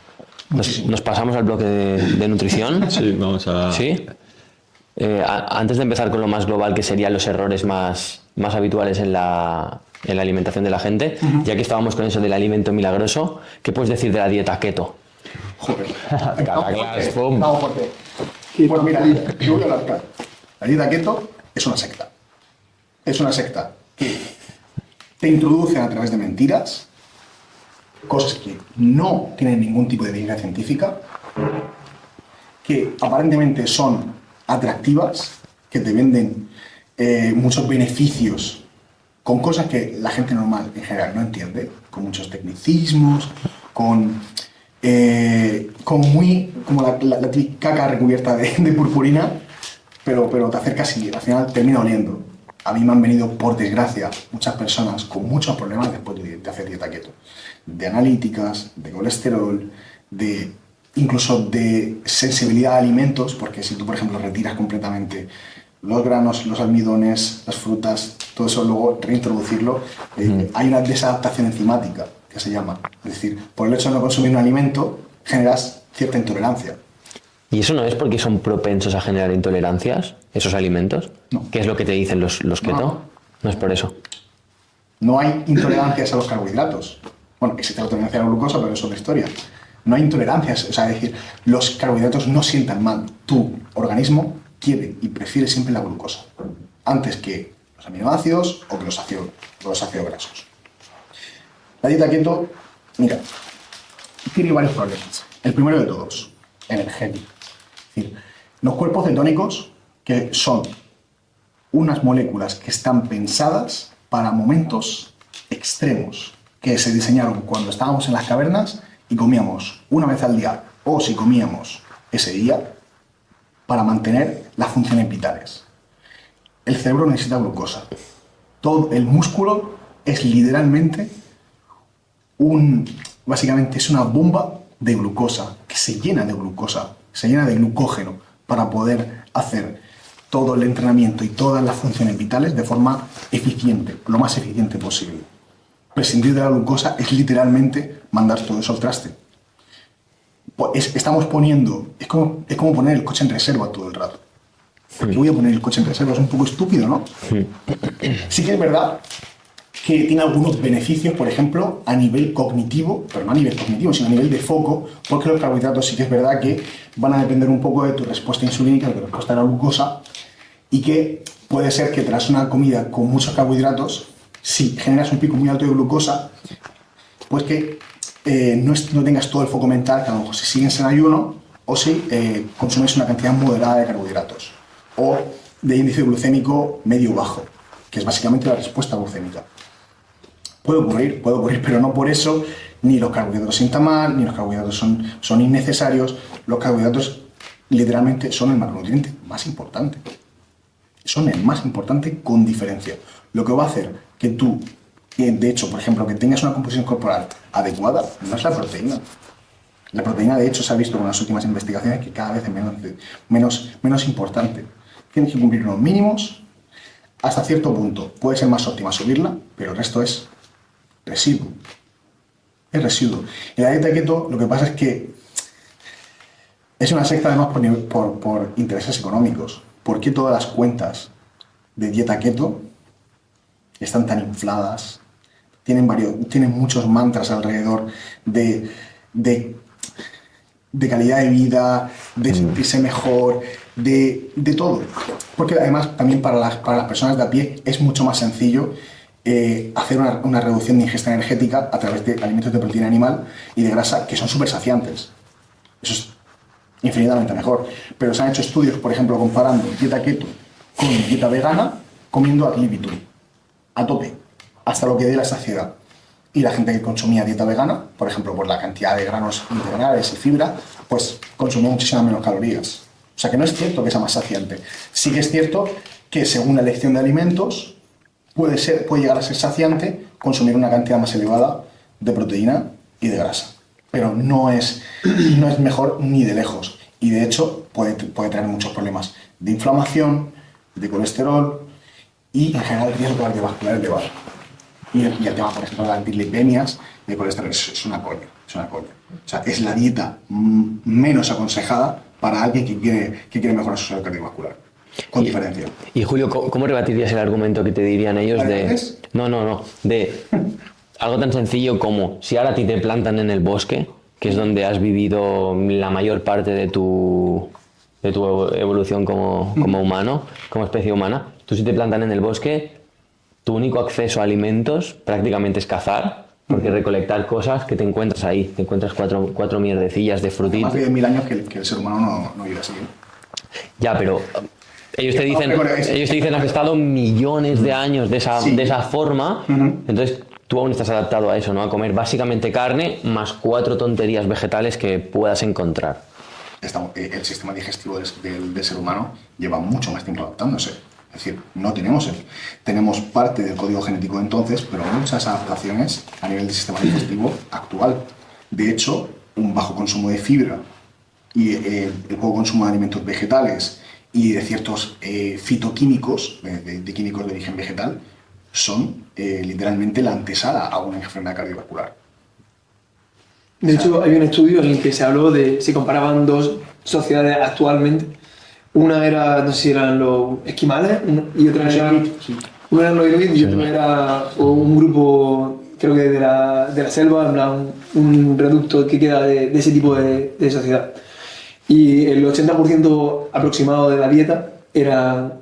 ¿Nos pasamos al bloque de nutrición? Sí, vamos a... ¿Sí? Antes de empezar con lo más global, que serían los errores más habituales en la alimentación de la gente, ya que estábamos con eso del alimento milagroso, ¿qué puedes decir de la dieta keto? Joder. Vamos fuerte. Bueno, mira, yo voy a hablar claro. La dieta keto es una secta. Es una secta que te introducen a través de mentiras, cosas que no tienen ningún tipo de evidencia científica, que aparentemente son atractivas, que te venden muchos beneficios con cosas que la gente normal en general no entiende, con muchos tecnicismos, como la típica caca recubierta de purpurina, pero te acercas y al final termina oliendo. A mí me han venido, por desgracia, muchas personas con muchos problemas después de hacer dieta keto. De analíticas, de colesterol, incluso de sensibilidad a alimentos, porque si tú, por ejemplo, retiras completamente los granos, los almidones, las frutas, todo eso, luego reintroducirlo, hay una desadaptación enzimática, que se llama. Es decir, por el hecho de no consumir un alimento, generas cierta intolerancia. ¿Y eso no es porque son propensos a generar intolerancias, esos alimentos? No. ¿Qué es lo que te dicen los keto? No es por eso. No hay intolerancias a los carbohidratos. Bueno, existe la tolerancia a la glucosa, pero eso es otra historia. No hay intolerancias, es decir, los carbohidratos no sientan mal. Tu organismo quiere y prefiere siempre la glucosa, antes que los aminoácidos o que los ácidos grasos. La dieta keto, mira, tiene varios problemas. El primero de todos, energético. Es decir, los cuerpos cetónicos, que son unas moléculas que están pensadas para momentos extremos. que se diseñaron cuando estábamos en las cavernas y comíamos una vez al día, o si comíamos ese día, para mantener las funciones vitales. El cerebro necesita glucosa. Todo el músculo es literalmente básicamente es una bomba de glucosa, que se llena de glucosa, se llena de glucógeno para poder hacer todo el entrenamiento y todas las funciones vitales de forma eficiente, lo más eficiente posible. Prescindir de la glucosa es literalmente mandar todo eso al traste. Estamos poniendo, es como poner el coche en reserva todo el rato. ¿Por qué voy a poner el coche en reserva? Es un poco estúpido, ¿no? Sí que es verdad que tiene algunos beneficios, por ejemplo, a nivel cognitivo, pero no a nivel cognitivo, sino a nivel de foco, porque los carbohidratos sí que es verdad que van a depender un poco de tu respuesta insulínica, de tu respuesta a la glucosa, y que puede ser que tras una comida con muchos carbohidratos, si generas un pico muy alto de glucosa, pues que no tengas todo el foco mental, que a lo mejor si sigues en ayuno o si consumes una cantidad moderada de carbohidratos, o de índice glucémico medio-bajo, que es básicamente la respuesta glucémica. Puede ocurrir, pero no por eso ni los carbohidratos sientan mal, ni los carbohidratos son innecesarios. Los carbohidratos literalmente son el macronutriente más importante. Son el más importante con diferencia. Lo que va a hacer que tú, de hecho, por ejemplo, que tengas una composición corporal adecuada, no es la proteína. La proteína, de hecho, se ha visto con las últimas investigaciones que cada vez es menos importante. Tienes que cumplir unos mínimos hasta cierto punto. Puede ser más óptima subirla, pero el resto es residuo. Es residuo. En la dieta keto lo que pasa es que es una secta además por intereses económicos. ¿Por qué todas las cuentas de dieta keto están tan infladas? Tienen muchos mantras alrededor de calidad de vida, de sentirse mejor, de todo. Porque además también para las personas de a pie es mucho más sencillo hacer una reducción de ingesta energética a través de alimentos de proteína animal y de grasa que son súper saciantes. Eso es infinitamente mejor. Pero se han hecho estudios, por ejemplo, comparando dieta keto con dieta vegana, comiendo ad libitum, a tope, hasta lo que dé la saciedad. Y la gente que consumía dieta vegana, por ejemplo, por la cantidad de granos integrales y fibra, pues consumía muchísimas menos calorías. O sea que no es cierto que sea más saciante. Sí que es cierto que según la elección de alimentos puede llegar a ser saciante consumir una cantidad más elevada de proteína y de grasa. Pero no es mejor ni de lejos. Y de hecho puede traer muchos problemas de inflamación, de colesterol y en general riesgo cardiovascular elevado. Y el tema, por ejemplo, de las dislipemias de colesterol es una coña. O sea, es la dieta menos aconsejada para alguien que quiere mejorar su salud cardiovascular. Con diferencia. Y Julio, ¿cómo rebatirías el argumento que te dirían ellos de... No, de algo tan sencillo como si ahora a ti te plantan en el bosque, que es donde has vivido la mayor parte de tu evolución como humano, como especie humana, tú si te plantan en el bosque, tu único acceso a alimentos prácticamente es cazar, porque recolectar cosas que te encuentras ahí, te encuentras cuatro mierdecillas de frutitas. Más de 10.000 años que el ser humano no vive así. Ya, pero ellos te dicen has estado millones de años de esa forma, entonces tú aún estás adaptado a eso, ¿no? A comer básicamente carne más 4 tonterías vegetales que puedas encontrar. El sistema digestivo del ser humano lleva mucho más tiempo adaptándose. Es decir, no tenemos parte del código genético entonces, pero muchas adaptaciones a nivel del sistema digestivo actual. De hecho, un bajo consumo de fibra y el poco consumo de alimentos vegetales y de ciertos fitoquímicos, de químicos de origen vegetal, son literalmente la antesala a una enfermedad cardiovascular. De hecho, hay un estudio en el que se comparaban dos sociedades actualmente. Una era, no sé si eran los esquimales, y otra eran los inuit y otro era un grupo, creo que de la selva, en plan, un reducto que queda de ese tipo de sociedad. Y el 80% aproximado de la dieta era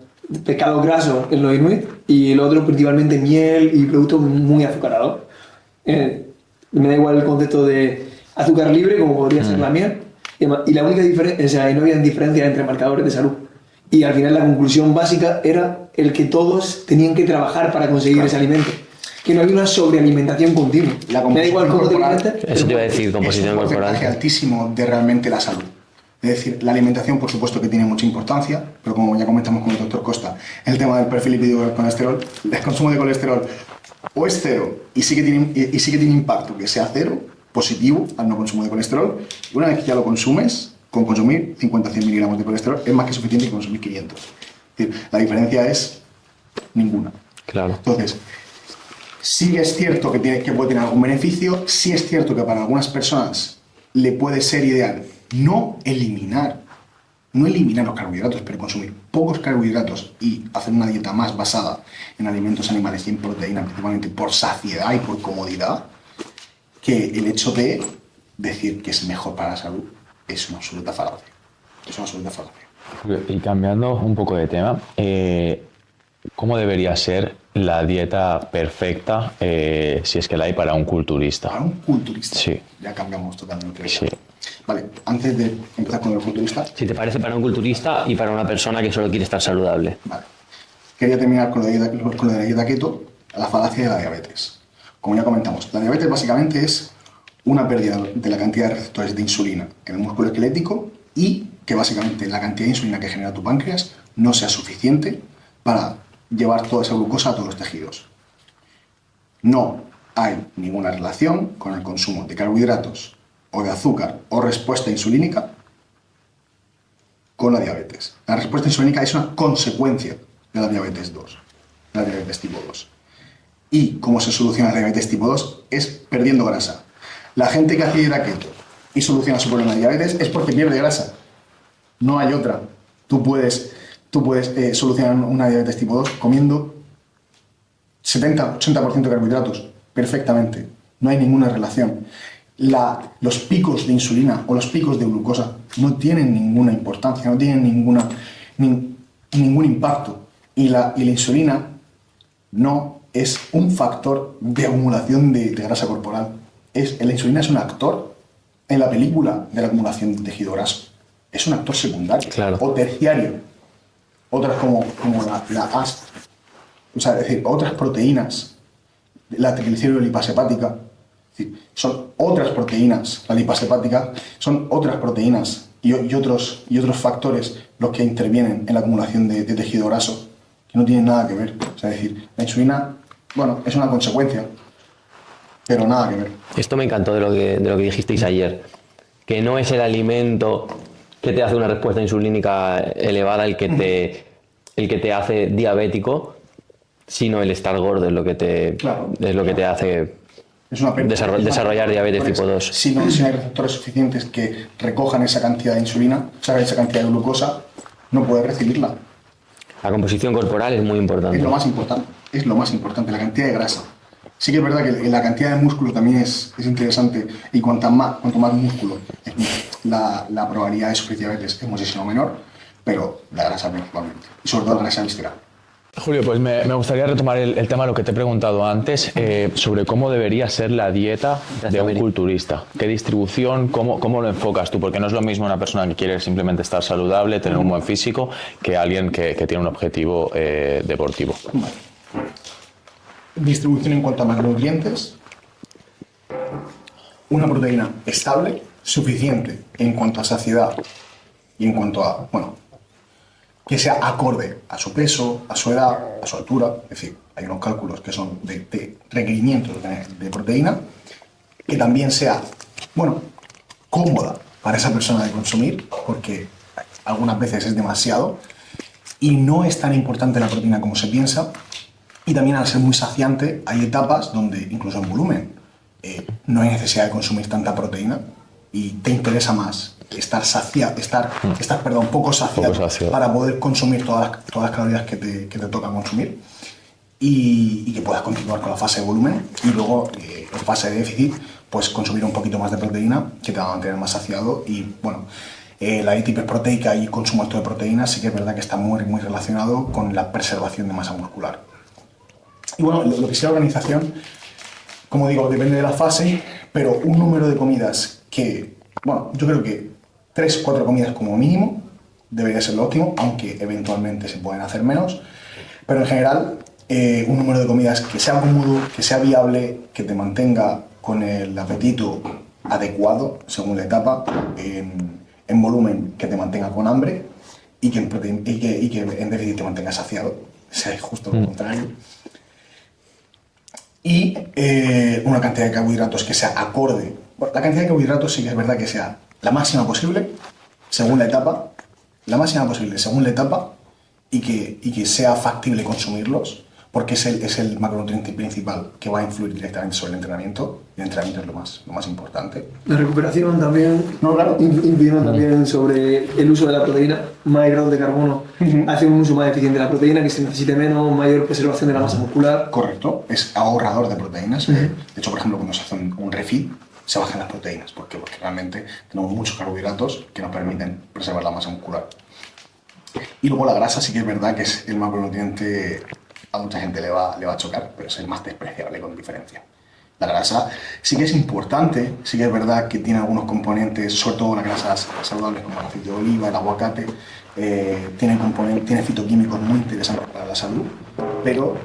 pescado graso en los inuit y el otro principalmente miel y productos muy azucarados. Me da igual el concepto de azúcar libre, como podría ser la miel, y la única diferencia, o sea, no había diferencias entre marcadores de salud. Y al final la conclusión básica era el que todos tenían que trabajar para conseguir ese alimento. que no hay una sobrealimentación continua. La Me da igual cómo te corporal- alimentes. Eso te iba a decir, composición es un corporal. porcentaje altísimo de realmente la salud. Es decir, la alimentación, por supuesto, que tiene mucha importancia, pero como ya comentamos con el doctor Costa, el tema del perfil lipídico del colesterol, el consumo de colesterol o es cero y sí que tiene impacto que sea cero, positivo al no consumo de colesterol, y una vez que ya lo consumes, con consumir 50-100 miligramos de colesterol es más que suficiente que consumir 500. Es decir, la diferencia es ninguna. Claro. Entonces, sí es cierto que puede tener algún beneficio, sí es cierto que para algunas personas le puede ser ideal no eliminar los carbohidratos, pero consumir pocos carbohidratos y hacer una dieta más basada en alimentos animales y en proteína, principalmente por saciedad y por comodidad, que el hecho de decir que es mejor para la salud es una absoluta falacia. Es una absoluta falacia. Y cambiando un poco de tema, ¿cómo debería ser la dieta perfecta, si es que la hay, para un culturista? Para un culturista, Sí. ya cambiamos totalmente. Sí. Vale, antes de empezar con el culturista, Si te parece, para un culturista y para una persona que solo quiere estar saludable. vale. Quería terminar con lo de la dieta keto, la falacia de la diabetes. Como ya comentamos, la diabetes básicamente es una pérdida de la cantidad de receptores de insulina en el músculo esquelético y que básicamente la cantidad de insulina que genera tu páncreas no sea suficiente para llevar toda esa glucosa a todos los tejidos. No hay ninguna relación con el consumo de carbohidratos o de azúcar o respuesta insulínica con la diabetes. La respuesta insulínica es una consecuencia de la diabetes 2, de la diabetes tipo 2. ¿Y cómo se soluciona la diabetes tipo 2? Es perdiendo grasa. La gente que hace dieta keto y soluciona su problema de diabetes es porque pierde grasa. No hay otra. Tú puedes solucionar una diabetes tipo 2 comiendo 70-80% de carbohidratos perfectamente. No hay ninguna relación. Los picos de insulina o los picos de glucosa no tienen ninguna importancia, no tienen ningún impacto. Y la insulina no es un factor de acumulación de grasa corporal. La insulina es un actor en la película de la acumulación de tejido graso. Es un actor secundario Claro. o terciario. Otras como la AST, o sea, es decir, otras proteínas, la triglicérido lipasa hepática, es decir, son otras proteínas, la lipasa hepática, son otras proteínas y otros factores los que intervienen en la acumulación de tejido graso, que no tienen nada que ver. O sea, es decir, la insulina, bueno, es una consecuencia, pero nada que ver. Esto me encantó de lo que dijisteis ayer, que no es el alimento que te hace una respuesta insulínica elevada el que te hace diabético, sino el estar gordo es lo que te, Claro. es lo que te hace Es una pérdida. desarrollar diabetes tipo 2. Si no hay receptores suficientes que recojan esa cantidad de insulina, o sea, esa cantidad de glucosa, no puedes recibirla. La composición corporal es muy importante. Es lo más importante. Es lo más importante, la cantidad de grasa. Sí que es verdad que la cantidad de músculo también es interesante y cuanto más músculo, la probabilidad de sufrir diabetes es muchísimo menor, pero la grasa principalmente. Y sobre todo la grasa visceral. Julio, pues me gustaría retomar el tema, lo que te he preguntado antes, sobre cómo debería ser la dieta de un culturista. ¿Qué distribución, cómo lo enfocas tú? Porque no es lo mismo una persona que quiere simplemente estar saludable, tener un buen físico, que alguien que tiene un objetivo deportivo. Vale. Distribución en cuanto a macronutrientes. Una proteína estable, suficiente en cuanto a saciedad y en cuanto a, que sea acorde a su peso, a su edad, a su altura. Es decir, hay unos cálculos que son de requerimientos de proteína, que también sea, cómoda para esa persona de consumir, porque algunas veces es demasiado, y no es tan importante la proteína como se piensa. Y también, al ser muy saciante, hay etapas donde, incluso en volumen, no hay necesidad de consumir tanta proteína y te interesa más estar poco saciado para poder consumir todas las calorías que te toca consumir y que puedas continuar con la fase de volumen y luego en fase de déficit pues consumir un poquito más de proteína que te va a mantener más saciado. Y la dieta hiperproteica y consumo alto de proteínas sí que es verdad que está muy, muy relacionado con la preservación de masa muscular. Y lo que sea la organización, como digo, depende de la fase, pero un número de comidas que, yo creo que 3-4 comidas como mínimo debería ser lo óptimo, aunque eventualmente se pueden hacer menos. Pero en general, un número de comidas que sea cómodo, que sea viable, que te mantenga con el apetito adecuado según la etapa, en volumen que te mantenga con hambre y que en déficit te mantenga saciado, o sea, justo lo contrario. Y una cantidad de carbohidratos que sea acorde. Bueno, la cantidad de carbohidratos sí que es verdad que sea la máxima posible según la etapa, y que sea factible consumirlos, porque es el macronutriente principal que va a influir directamente sobre el entrenamiento, y el entrenamiento es lo más importante. La recuperación también, No, claro. influyeron también sobre el uso de la proteína, más hidratos de carbono, hace un uso más eficiente de la proteína, que se necesite menos, mayor preservación de la masa muscular. Correcto, es ahorrador de proteínas. De hecho, por ejemplo, cuando se hace un refeed, se bajan las proteínas. ¿Por qué? Porque realmente tenemos muchos carbohidratos que nos permiten preservar la masa muscular. Y luego la grasa sí que es verdad que es el macronutriente, a mucha gente le va a chocar, pero es el más despreciable con diferencia. La grasa sí que es importante, sí que es verdad que tiene algunos componentes, sobre todo las grasas saludables como el aceite de oliva, el aguacate, tiene fitoquímicos muy interesantes para la salud, pero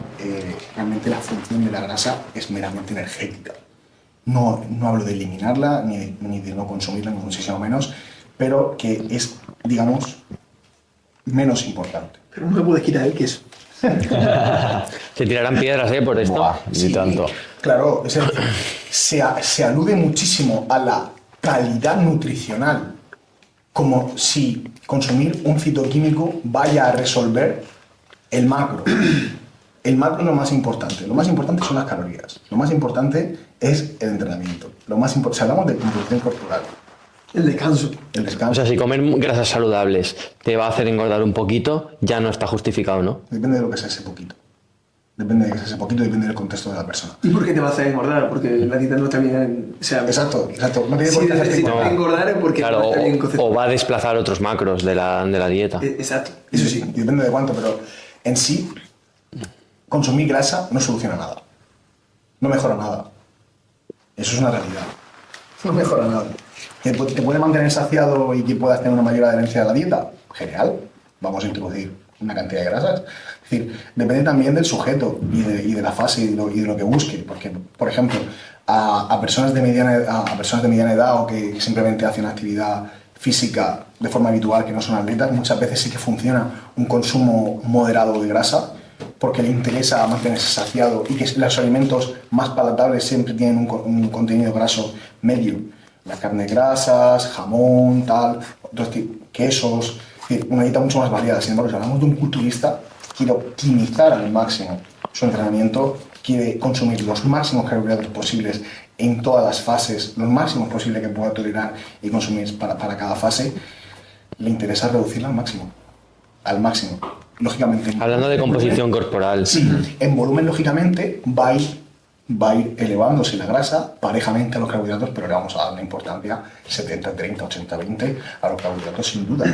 realmente la función de la grasa es meramente energética. No hablo de eliminarla ni de no consumirla, ni muchísimo menos, pero que es, digamos, menos importante. Pero no me puedes quitar el queso. Se tirarán piedras, por esto. Buah, ni tanto. Claro, se alude muchísimo a la calidad nutricional, como si consumir un fitoquímico vaya a resolver el macro. El macro es lo más importante. Lo más importante son las calorías. Lo más importante es el entrenamiento. Si hablamos de composición corporal, El descanso. el O descanso, sea, si comer grasas saludables te va a hacer engordar un poquito, ya no está justificado, ¿no? depende de lo que sea ese poquito. Depende del contexto de la persona. ¿Y por qué te vas a engordar? Porque la dieta no está bien. O sea, Exacto. No tiene si por qué hacerse necesitas igual. engordar es porque Claro, no está bien conceptuado. o va a desplazar otros macros de la dieta. Exacto. Eso sí, depende de cuánto, pero en sí, consumir grasa no soluciona nada. No mejora nada. Eso es una realidad. No mejora nada. ¿Te puede mantener saciado y que puedas tener una mayor adherencia a la dieta? Genial. Vamos a introducir una cantidad de grasas. Es decir, depende también del sujeto y de la fase y de lo que busque. Porque, por ejemplo, a personas de mediana edad o que simplemente hacen actividad física de forma habitual, que no son atletas, muchas veces sí que funciona un consumo moderado de grasa, porque le interesa mantenerse saciado y que los alimentos más palatables siempre tienen un contenido graso medio. Las carnes grasas, jamón, quesos, es decir, una dieta mucho más variada. Sin embargo, si hablamos de un culturista, quiere optimizar al máximo su entrenamiento, quiere consumir los máximos carbohidratos posibles en todas las fases, los máximos posibles que pueda tolerar y consumir para cada fase, le interesa reducirla al máximo. Al máximo. Lógicamente. Hablando de composición corporal. Sí, en volumen, lógicamente, va a ir elevándose la grasa parejamente a los carbohidratos, pero le vamos a dar una importancia 70-30, 80-20 a los carbohidratos, sin duda.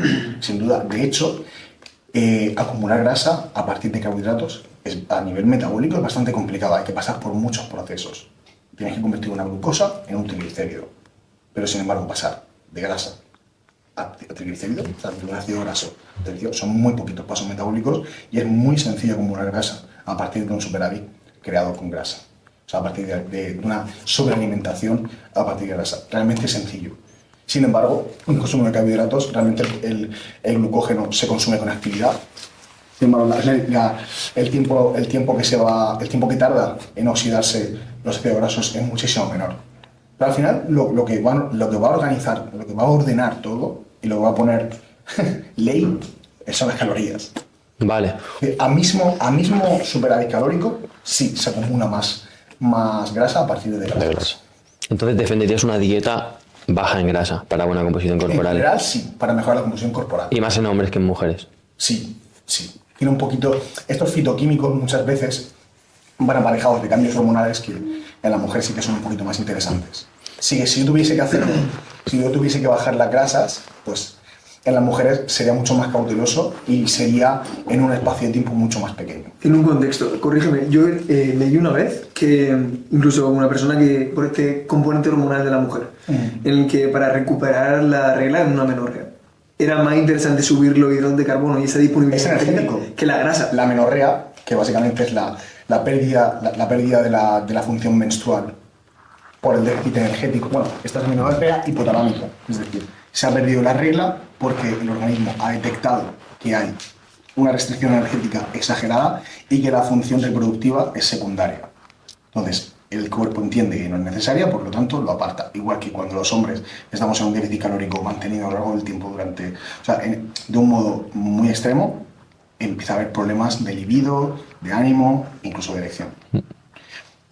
Sin duda. De hecho, acumular grasa a partir de carbohidratos a nivel metabólico es bastante complicado. Hay que pasar por muchos procesos. Tienes que convertir una glucosa en un triglicérido. Pero, sin embargo, pasar de grasa a triglicéridos, un ácido graso, son muy poquitos pasos metabólicos y es muy sencillo acumular grasa a partir de un superávit creado con grasa. O sea, a partir de una sobrealimentación a partir de grasa. Realmente es sencillo. Sin embargo, un consumo de carbohidratos, realmente el glucógeno se consume con actividad. Sin embargo, el tiempo que tarda en oxidarse los ácidos grasos es muchísimo menor. Pero al final, lo que va a organizar, lo que va a ordenar todo y lo que va a poner ley son las calorías. Vale. A mismo superávit calórico, sí, se acumula más grasa a partir de grasa. Entonces defenderías una dieta baja en grasa para buena composición En corporal. general, sí, para mejorar la composición corporal. Y más en hombres que en mujeres. Sí. Tiene un poquito... Estos fitoquímicos muchas veces van aparejados de cambios hormonales que en la mujer sí que son un poquito más interesantes. Sí, si yo tuviese que hacerlo, si yo tuviese que bajar las grasas, pues en las mujeres sería mucho más cauteloso y sería en un espacio de tiempo mucho más pequeño. En un contexto, corrígeme, yo leí una vez que incluso una persona que por este componente hormonal de la mujer, en el que para recuperar la regla en una menorrea, era más interesante subir los hidratos de carbono y esa disponibilidad Es energético. que la grasa. La menorrea que básicamente es la pérdida de la función menstrual por el déficit energético. Bueno, esta es amenorrea hipotalámica, es decir, se ha perdido la regla porque el organismo ha detectado que hay una restricción energética exagerada y que la función reproductiva es secundaria. Entonces, el cuerpo entiende que no es necesaria, por lo tanto lo aparta. Igual que cuando los hombres estamos en un déficit calórico mantenido a lo largo del tiempo de un modo muy extremo, empieza a haber problemas de libido, de ánimo, incluso de erección.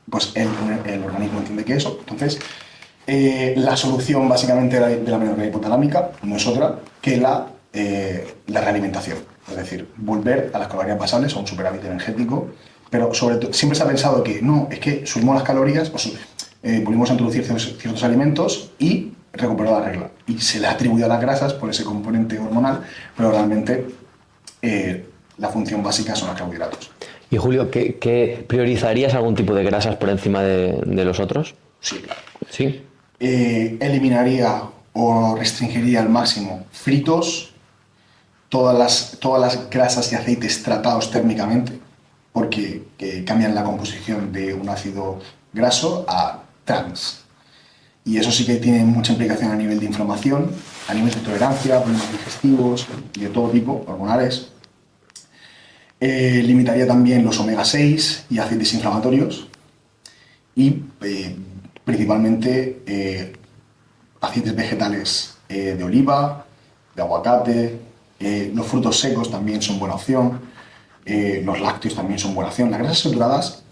Pues el organismo entiende que eso. Entonces, la solución básicamente de la amenorrea hipotalámica no es otra que la realimentación. Es decir, volver a las calorías basales, a un superávit energético, pero sobre todo, siempre se ha pensado que no, es que subimos las calorías, volvimos a introducir ciertos alimentos y recuperó la regla. Y se le ha atribuido a las grasas por ese componente hormonal, pero realmente la función básica son los carbohidratos. Y Julio, ¿qué priorizarías algún tipo de grasas por encima de los otros? Sí, claro. Sí. Eliminaría o restringiría al máximo fritos, todas las grasas y aceites tratados térmicamente, porque cambian la composición de un ácido graso a trans. Y eso sí que tiene mucha implicación a nivel de inflamación, a nivel de tolerancia, problemas digestivos y de todo tipo, hormonales. Limitaría también los omega 6 y aceites inflamatorios y principalmente aceites vegetales de oliva, de aguacate, los frutos secos también son buena opción, los lácteos también son buena opción. Las grasas saturadas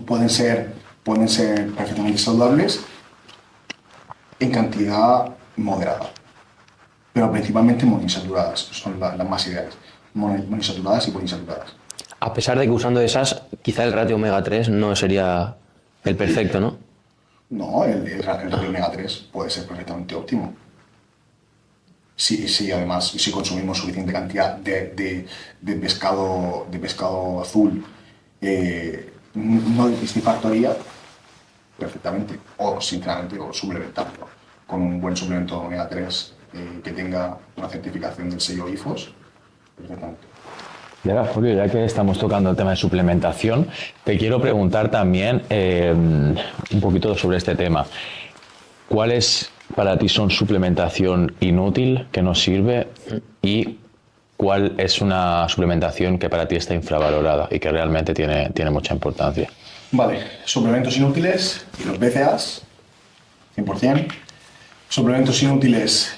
pueden ser perfectamente saludables en cantidad moderada, pero principalmente monoinsaturadas, son las más ideales. Monoinsaturadas y poliinsaturadas. A pesar de que usando esas, quizá el ratio omega 3 no sería el perfecto, ¿no? No, el ratio omega 3 puede ser perfectamente óptimo. Sí, además, si consumimos suficiente cantidad de pescado azul no de piscifactoría, perfectamente. O, sinceramente, suplementarlo con un buen suplemento de omega 3 que tenga una certificación del sello IFOS. Perfectamente. Y ahora, Julio, ya que estamos tocando el tema de suplementación, te quiero preguntar también un poquito sobre este tema. ¿Cuáles para ti son suplementación inútil, que no sirve, y cuál es una suplementación que para ti está infravalorada y que realmente tiene mucha importancia? Vale, suplementos inútiles y los BCAAs, 100%. Suplementos inútiles,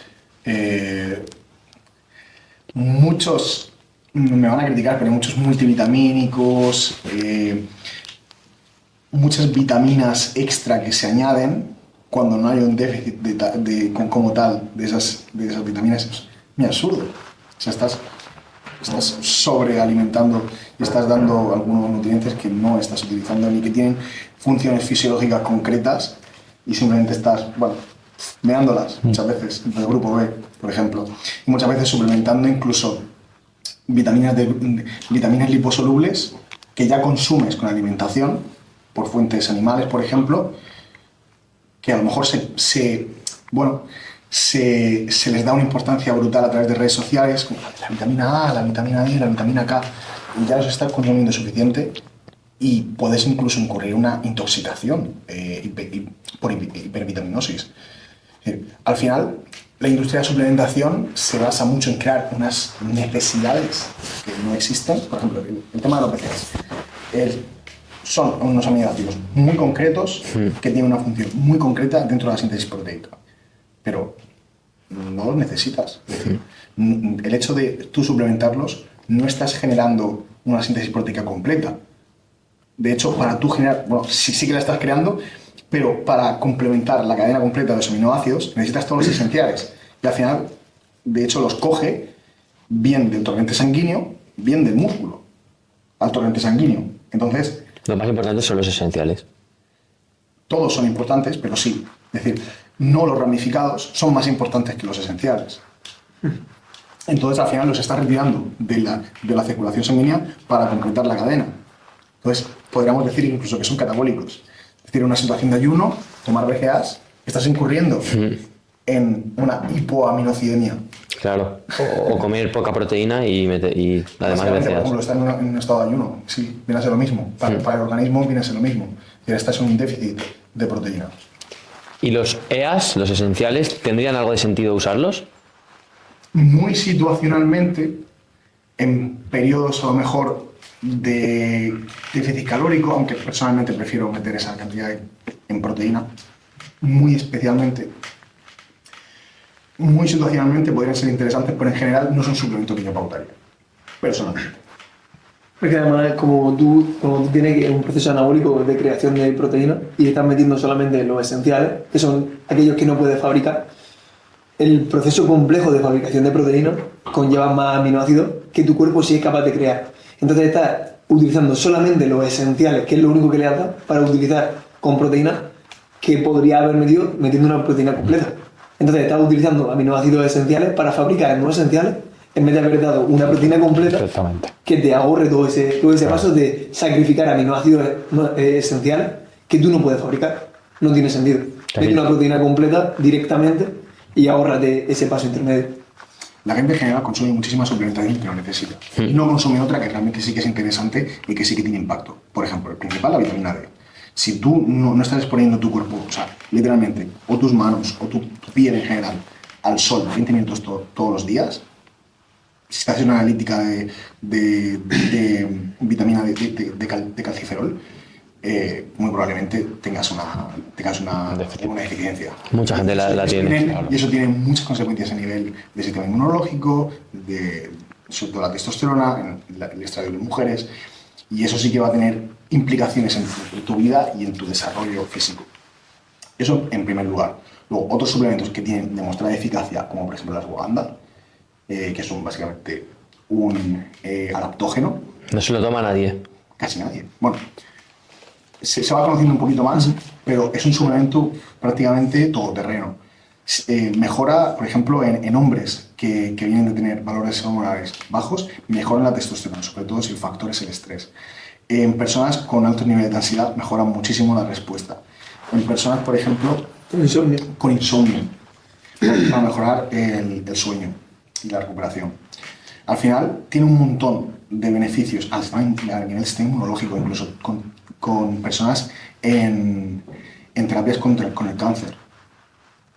muchos, me van a criticar, pero muchos multivitamínicos, muchas vitaminas extra que se añaden cuando no hay un déficit como tal de esas vitaminas. Es muy absurdo. O sea, estás sobrealimentando y estás dando algunos nutrientes que no estás utilizando ni que tienen funciones fisiológicas concretas y simplemente estás, meándolas muchas veces, del grupo B, por ejemplo, y muchas veces suplementando incluso vitaminas liposolubles que ya consumes con alimentación por fuentes animales, por ejemplo, que a lo mejor se les da una importancia brutal a través de redes sociales, como la vitamina A, la vitamina D, la vitamina K, y ya los estás consumiendo suficiente y puedes incluso incurrir en una intoxicación por hipervitaminosis. Al final, la industria de suplementación se basa mucho en crear unas necesidades que no existen. Por ejemplo, el tema de los BCAAs. Son unos aminoácidos muy concretos que tienen una función muy concreta dentro de la síntesis proteica. Pero no los necesitas. Es decir, el hecho de tú suplementarlos no estás generando una síntesis proteica completa. De hecho, para tú generar, sí que la estás creando, pero para complementar la cadena completa de los aminoácidos necesitas todos los esenciales. Y al final, de hecho, los coge bien del torrente sanguíneo, bien del músculo al torrente sanguíneo. Entonces, lo más importante son los esenciales. Todos son importantes, pero sí. Es decir, no los ramificados son más importantes que los esenciales. Entonces, al final los estás retirando de la circulación sanguínea para completar la cadena. Entonces, podríamos decir incluso que son catabólicos. Es decir, en una situación de ayuno, tomar BCAAs, estás incurriendo en una hipoaminocidemia Claro. O comer poca proteína y además Básicamente, por BCAAs. ejemplo, está en un estado de ayuno, sí, viene a ser lo mismo. Para el organismo viene a ser lo mismo. Y estás en un déficit de proteína. ¿Y los EAs, los esenciales, tendrían algo de sentido usarlos? Muy situacionalmente, en periodos a lo mejor de déficit calórico, aunque personalmente prefiero meter esa cantidad en proteína, muy especialmente, muy situacionalmente podrían ser interesantes, pero en general no son suplementos que yo pautaría, personalmente. Porque además, como tú tienes un proceso anabólico de creación de proteína y estás metiendo solamente los esenciales, que son aquellos que no puedes fabricar, el proceso complejo de fabricación de proteína conlleva más aminoácidos que tu cuerpo sí es capaz de crear. Entonces estás utilizando solamente los esenciales, que es lo único que le haces, para utilizar con proteína que podría haber metiendo una proteína completa. Entonces estás utilizando aminoácidos esenciales para fabricar no esenciales en vez de haber dado una proteína completa Exactamente. que te ahorre todo ese paso de sacrificar aminoácidos esenciales que tú no puedes fabricar. No tiene sentido. Mete una proteína completa directamente y ahórrate ese paso intermedio. La gente en general consume muchísima suplementación que no necesita. Y no consume otra que realmente sí que es interesante y que sí que tiene impacto. Por ejemplo, el principal, la vitamina D. Si tú no estás exponiendo tu cuerpo, o sea, literalmente, o tus manos, o tu piel en general, al sol 20 minutos todos los días, si estás en una analítica de vitamina D, de calciferol, muy probablemente tengas una deficiencia. Mucha gente la tiene. Claro. Y eso tiene muchas consecuencias a nivel del sistema inmunológico, sobre todo la testosterona, en el estradiol de mujeres, y eso sí que va a tener implicaciones en tu vida y en tu desarrollo físico. Eso en primer lugar. Luego, otros suplementos que tienen demostrada eficacia, como por ejemplo la ashwagandha, que son básicamente un adaptógeno. No se lo toma nadie. Casi nadie. Bueno, se va conociendo un poquito más, pero es un suplemento prácticamente todoterreno. Mejora, por ejemplo, en hombres que vienen de tener valores hormonales bajos, mejoran la testosterona, sobre todo si el factor es el estrés. En personas con altos niveles de ansiedad mejora muchísimo la respuesta. En personas, por ejemplo, con insomnio, para mejorar el sueño y la recuperación. Al final, tiene un montón de beneficios a nivel del sistema inmunológico, incluso con personas en terapias con el cáncer,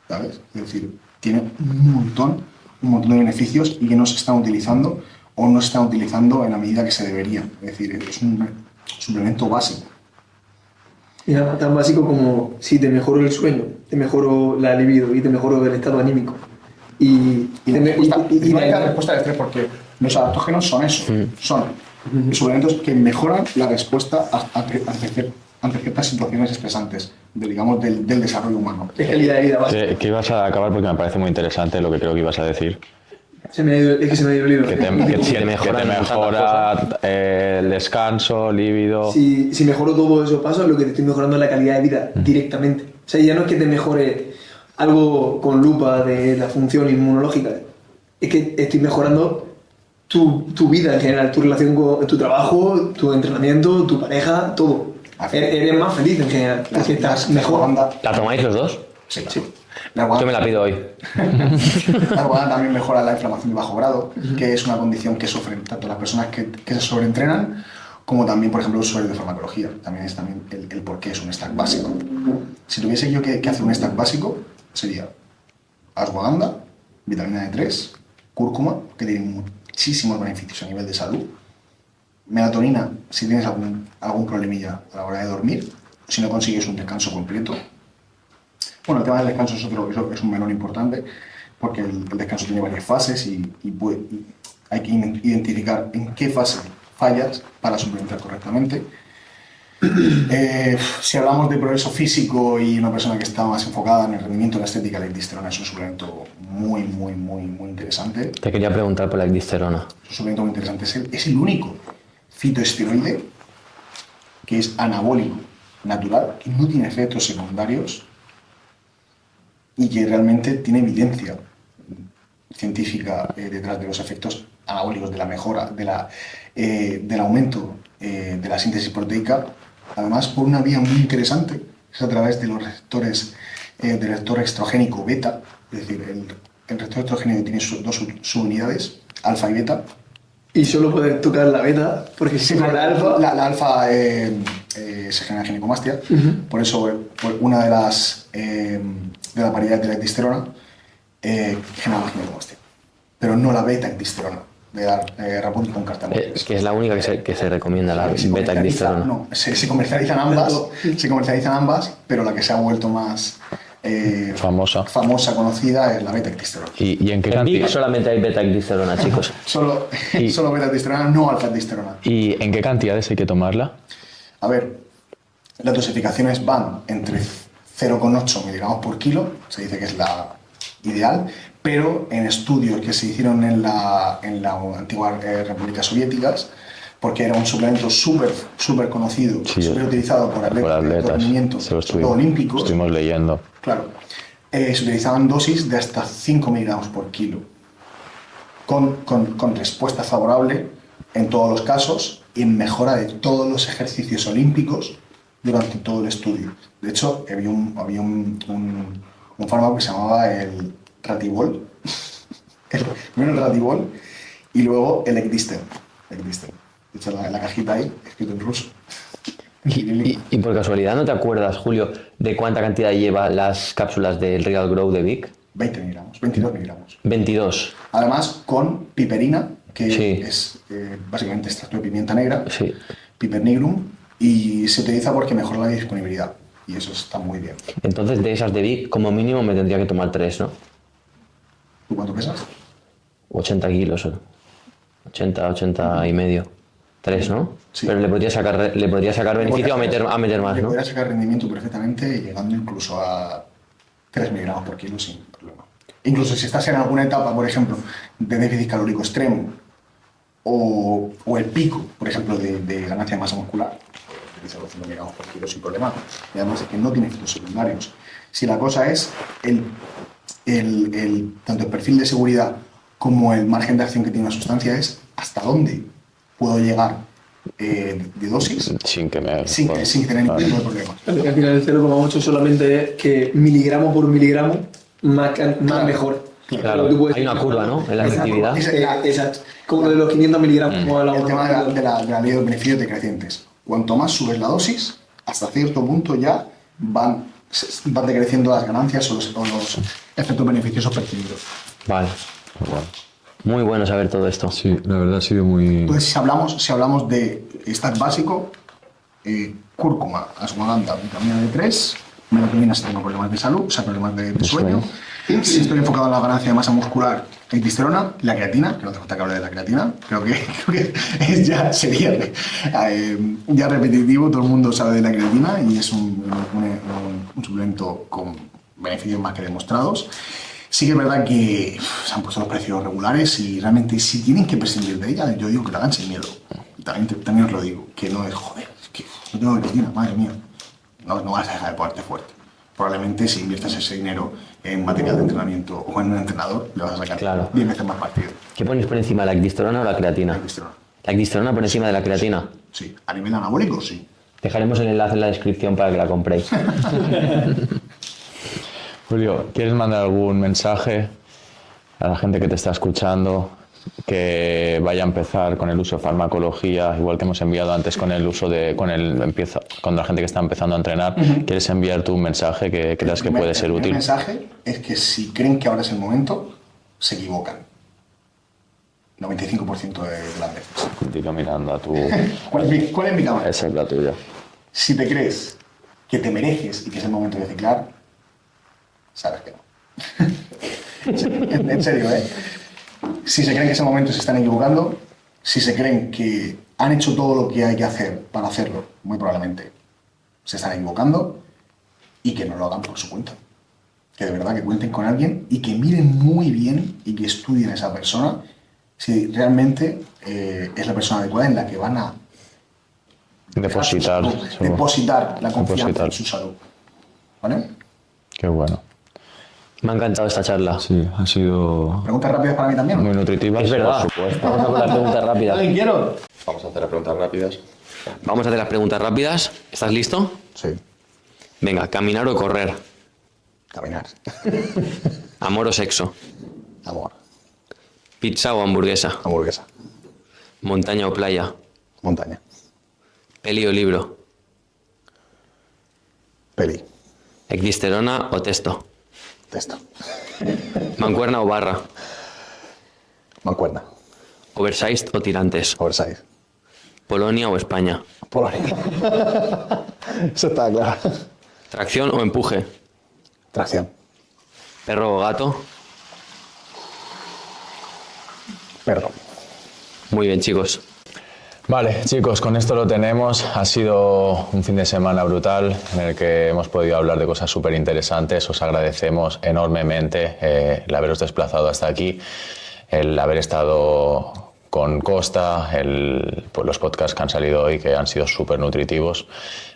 ¿sabes? Es decir, tiene un montón de beneficios y que no se están utilizando o no se están utilizando en la medida que se debería. Es decir, es un suplemento básico. Y nada, tan básico como si te mejoro el sueño, te mejoro la libido y te mejoro el estado anímico. Y no hay la respuesta al estrés porque los adaptógenos son eso, son suplementos que mejoran la respuesta ante ciertas situaciones estresantes del desarrollo humano. es calidad de vida básica. Que ibas a acabar porque me parece muy interesante lo que creo que ibas a decir. Es que se me ha ido el libro. Que te mejora el descanso, líbido. Si mejoro todos esos pasos, lo que te estoy mejorando es la calidad de vida directamente. O sea, ya no es que te mejore algo con lupa de la función inmunológica, es que estoy mejorando tu vida en general, tu relación con tu trabajo, tu entrenamiento, tu pareja, todo. Eres más feliz en general, porque estás mejor. ¿La tomáis los dos? Sí. Yo me la pido hoy. La ashwagandha también mejora la inflamación de bajo grado, que es una condición que sufren tanto las personas que se sobreentrenan como también, por ejemplo, los usuarios de farmacología. También es el por qué es un stack básico. Si tuviese yo que hacer un stack básico, sería ashwagandha, vitamina D3, cúrcuma, que tiene muchísimos beneficios a nivel de salud, melatonina, si tienes algún problemilla a la hora de dormir, si no consigues un descanso completo. Bueno, el tema del descanso es un melón importante, porque el descanso tiene varias fases y hay que identificar en qué fase fallas para suplementar correctamente. Si hablamos de progreso físico y una persona que está más enfocada en el rendimiento de la estética, la ecdisterona es un suplemento muy interesante. Te quería preguntar por la ecdisterona. Es un suplemento muy interesante. Es el único fitoesteroide que es anabólico, natural, que no tiene efectos secundarios y que realmente tiene evidencia científica detrás de los efectos anabólicos, de la mejora, del aumento de la síntesis proteica, además por una vía muy interesante, es a través de los receptores del receptor estrogénico beta, es decir, el receptor estrogéneo tiene dos subunidades, alfa y beta. Y solo poder tocar la beta, porque si no la alfa... La alfa se genera ginecomastia, por eso una de las variedades de la ecdisterona genera la ginecomastia, pero no la beta-ecdisterona de dar Raput con cartamoles. Es que es la única que se recomienda, la Se beta-ecdisterona. No, se comercializan ambas, pero la que se ha vuelto más famosa, conocida, es la beta-ecdisterona. ¿Y en qué En Vic cantidad? solamente hay beta-ecdisterona, chicos. Solo beta-ecdisterona, no alfa-ecdisterona. ¿Y en qué cantidades hay que tomarla? A ver, las dosificaciones van entre 0,8 miligramos por kilo, se dice que es la ideal, pero en estudios que se hicieron en la antigua República Soviéticas, porque era un suplemento súper conocido, Sí, súper utilizado por atletas de alto rendimiento, se lo sobre todo olímpicos, estuvimos leyendo. claro, se utilizaban dosis de hasta 5 miligramos por kilo, con respuesta favorable en todos los casos y en mejora de todos los ejercicios olímpicos durante todo el estudio. De hecho, había un fármaco que se llamaba el Ratibol, primero el Ratibol y luego el Ecdisten. De hecho, la cajita ahí, escrito en ruso. Y por casualidad, ¿no te acuerdas, Julio, de cuánta cantidad lleva las cápsulas del Real Grow de Vic? 20 miligramos, 22 miligramos. 22. Además, con piperina, que Sí. es básicamente extracto de pimienta negra, Sí. piper nigrum, y se utiliza porque mejora la disponibilidad. Y eso está muy bien. Entonces, de esas de Vic, como mínimo me tendría que tomar 3, ¿no? ¿Tú cuánto pesas? 80 kilos. 80 y medio. 3, ¿no? Sí. Pero le podría sacar beneficio a meter más, Le ¿no? podría sacar rendimiento perfectamente, llegando incluso a 3 miligramos por kilo sin problema. Incluso si estás en alguna etapa, por ejemplo, de déficit calórico extremo o el pico, por ejemplo, de ganancia de masa muscular, utiliza los 5 miligramos por kilo sin problema. Y además es que no tiene efectos secundarios. Si la cosa es tanto el perfil de seguridad como el margen de acción que tiene una sustancia, es hasta dónde puedo llegar de dosis Sin que me... sin tener ningún tipo de problemas. Al final el 0,8 solamente es que miligramo por miligramo más mejor. Claro, Tú puedes- hay una curva, ¿no? En la Exacto. efectividad. Exacto. Como lo de los 500 miligramos, como El hablamos. tema de la ley de beneficios decrecientes. Cuanto más subes la dosis, hasta cierto punto ya van decreciendo las ganancias o los efectos beneficiosos percibidos. Vale. Muy bueno saber todo esto. Sí, la verdad ha sido muy... Entonces, si hablamos de stack básico, cúrcuma, ashwagandha, vitamina D3, melatonina si tengo problemas de salud, o sea, problemas de sueño. Si estoy enfocado en la ganancia de masa muscular, ecdisterona, la creatina, que no hace falta que hable de la creatina, creo que sería ya repetitivo, todo el mundo sabe de la creatina y es un suplemento con beneficios más que demostrados. Sí que es verdad que se han puesto los precios regulares y realmente si tienen que prescindir de ella, yo digo que lo hagan sin miedo. También os lo digo, que no es, joder, es que no tengo creatina, madre mía. No vas a dejar de ponerte fuerte. Probablemente si inviertas ese dinero en material de entrenamiento o en un entrenador, le vas a sacar Claro. 10 veces más partido. ¿Qué pones por encima, la ecdisterona o la creatina? Ecdisterona. La ecdisterona por encima de la creatina. Sí, a nivel anabólico, sí. Dejaremos el enlace en la descripción para que la compréis. Julio, ¿quieres mandar algún mensaje a la gente que te está escuchando que vaya a empezar con el uso de farmacología, igual que hemos enviado antes con el uso con la gente que está empezando a entrenar? ¿Quieres enviar tú un mensaje que creas que puede ser El útil? mensaje es que si creen que ahora es el momento, se equivocan. 95% de las veces. Continúo mirando a tu... ¿Cuál es mi cámara? Esa es la tuya. Si te crees que te mereces y que es el momento de ciclar, sabes que no. En serio, ¿eh? Si se creen que es el momento, se están equivocando. Si se creen que han hecho todo lo que hay que hacer para hacerlo, muy probablemente se están equivocando y que no lo hagan por su cuenta. Que de verdad que cuenten con alguien y que miren muy bien y que estudien a esa persona si realmente es la persona adecuada en la que van a Depositar. depositar la confianza Depositar. en su salud. ¿Vale? Qué bueno. Me ha encantado esta charla. Sí, ha sido ¿Preguntas rápidas para mí también? muy nutritiva. Es verdad. Por supuesto. Vamos a por las preguntas rápidas. ¿Alguien quiero? Vamos a hacer las preguntas rápidas. Vamos a hacer las preguntas rápidas. ¿Estás listo? Sí. Venga, caminar o correr. Caminar. Amor o sexo. Amor. Pizza o hamburguesa. Hamburguesa. Montaña o playa. Montaña. Peli o libro. Peli. Ecdisterona o testo. Texto. Mancuerna o barra. Mancuerna. Oversized o tirantes. Oversize. Polonia o España. Polonia. Eso está claro. Tracción o empuje. Tracción. Perro o gato. Perro. Muy bien, chicos. Vale, chicos, con esto lo tenemos. Ha sido un fin de semana brutal en el que hemos podido hablar de cosas súper interesantes. Os agradecemos enormemente el haberos desplazado hasta aquí, el haber estado con Costa, pues los podcasts que han salido hoy, que han sido súper nutritivos.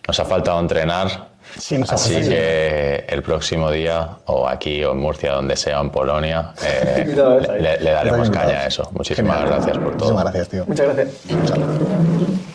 Nos ha faltado entrenar, Sí, nos ha así faltado. que el próximo día, o aquí o en Murcia, donde sea, en Polonia, le daremos caña a eso. Muchísimas Genial. gracias por todo. Muchísimas gracias, tío. Muchas gracias. Chao.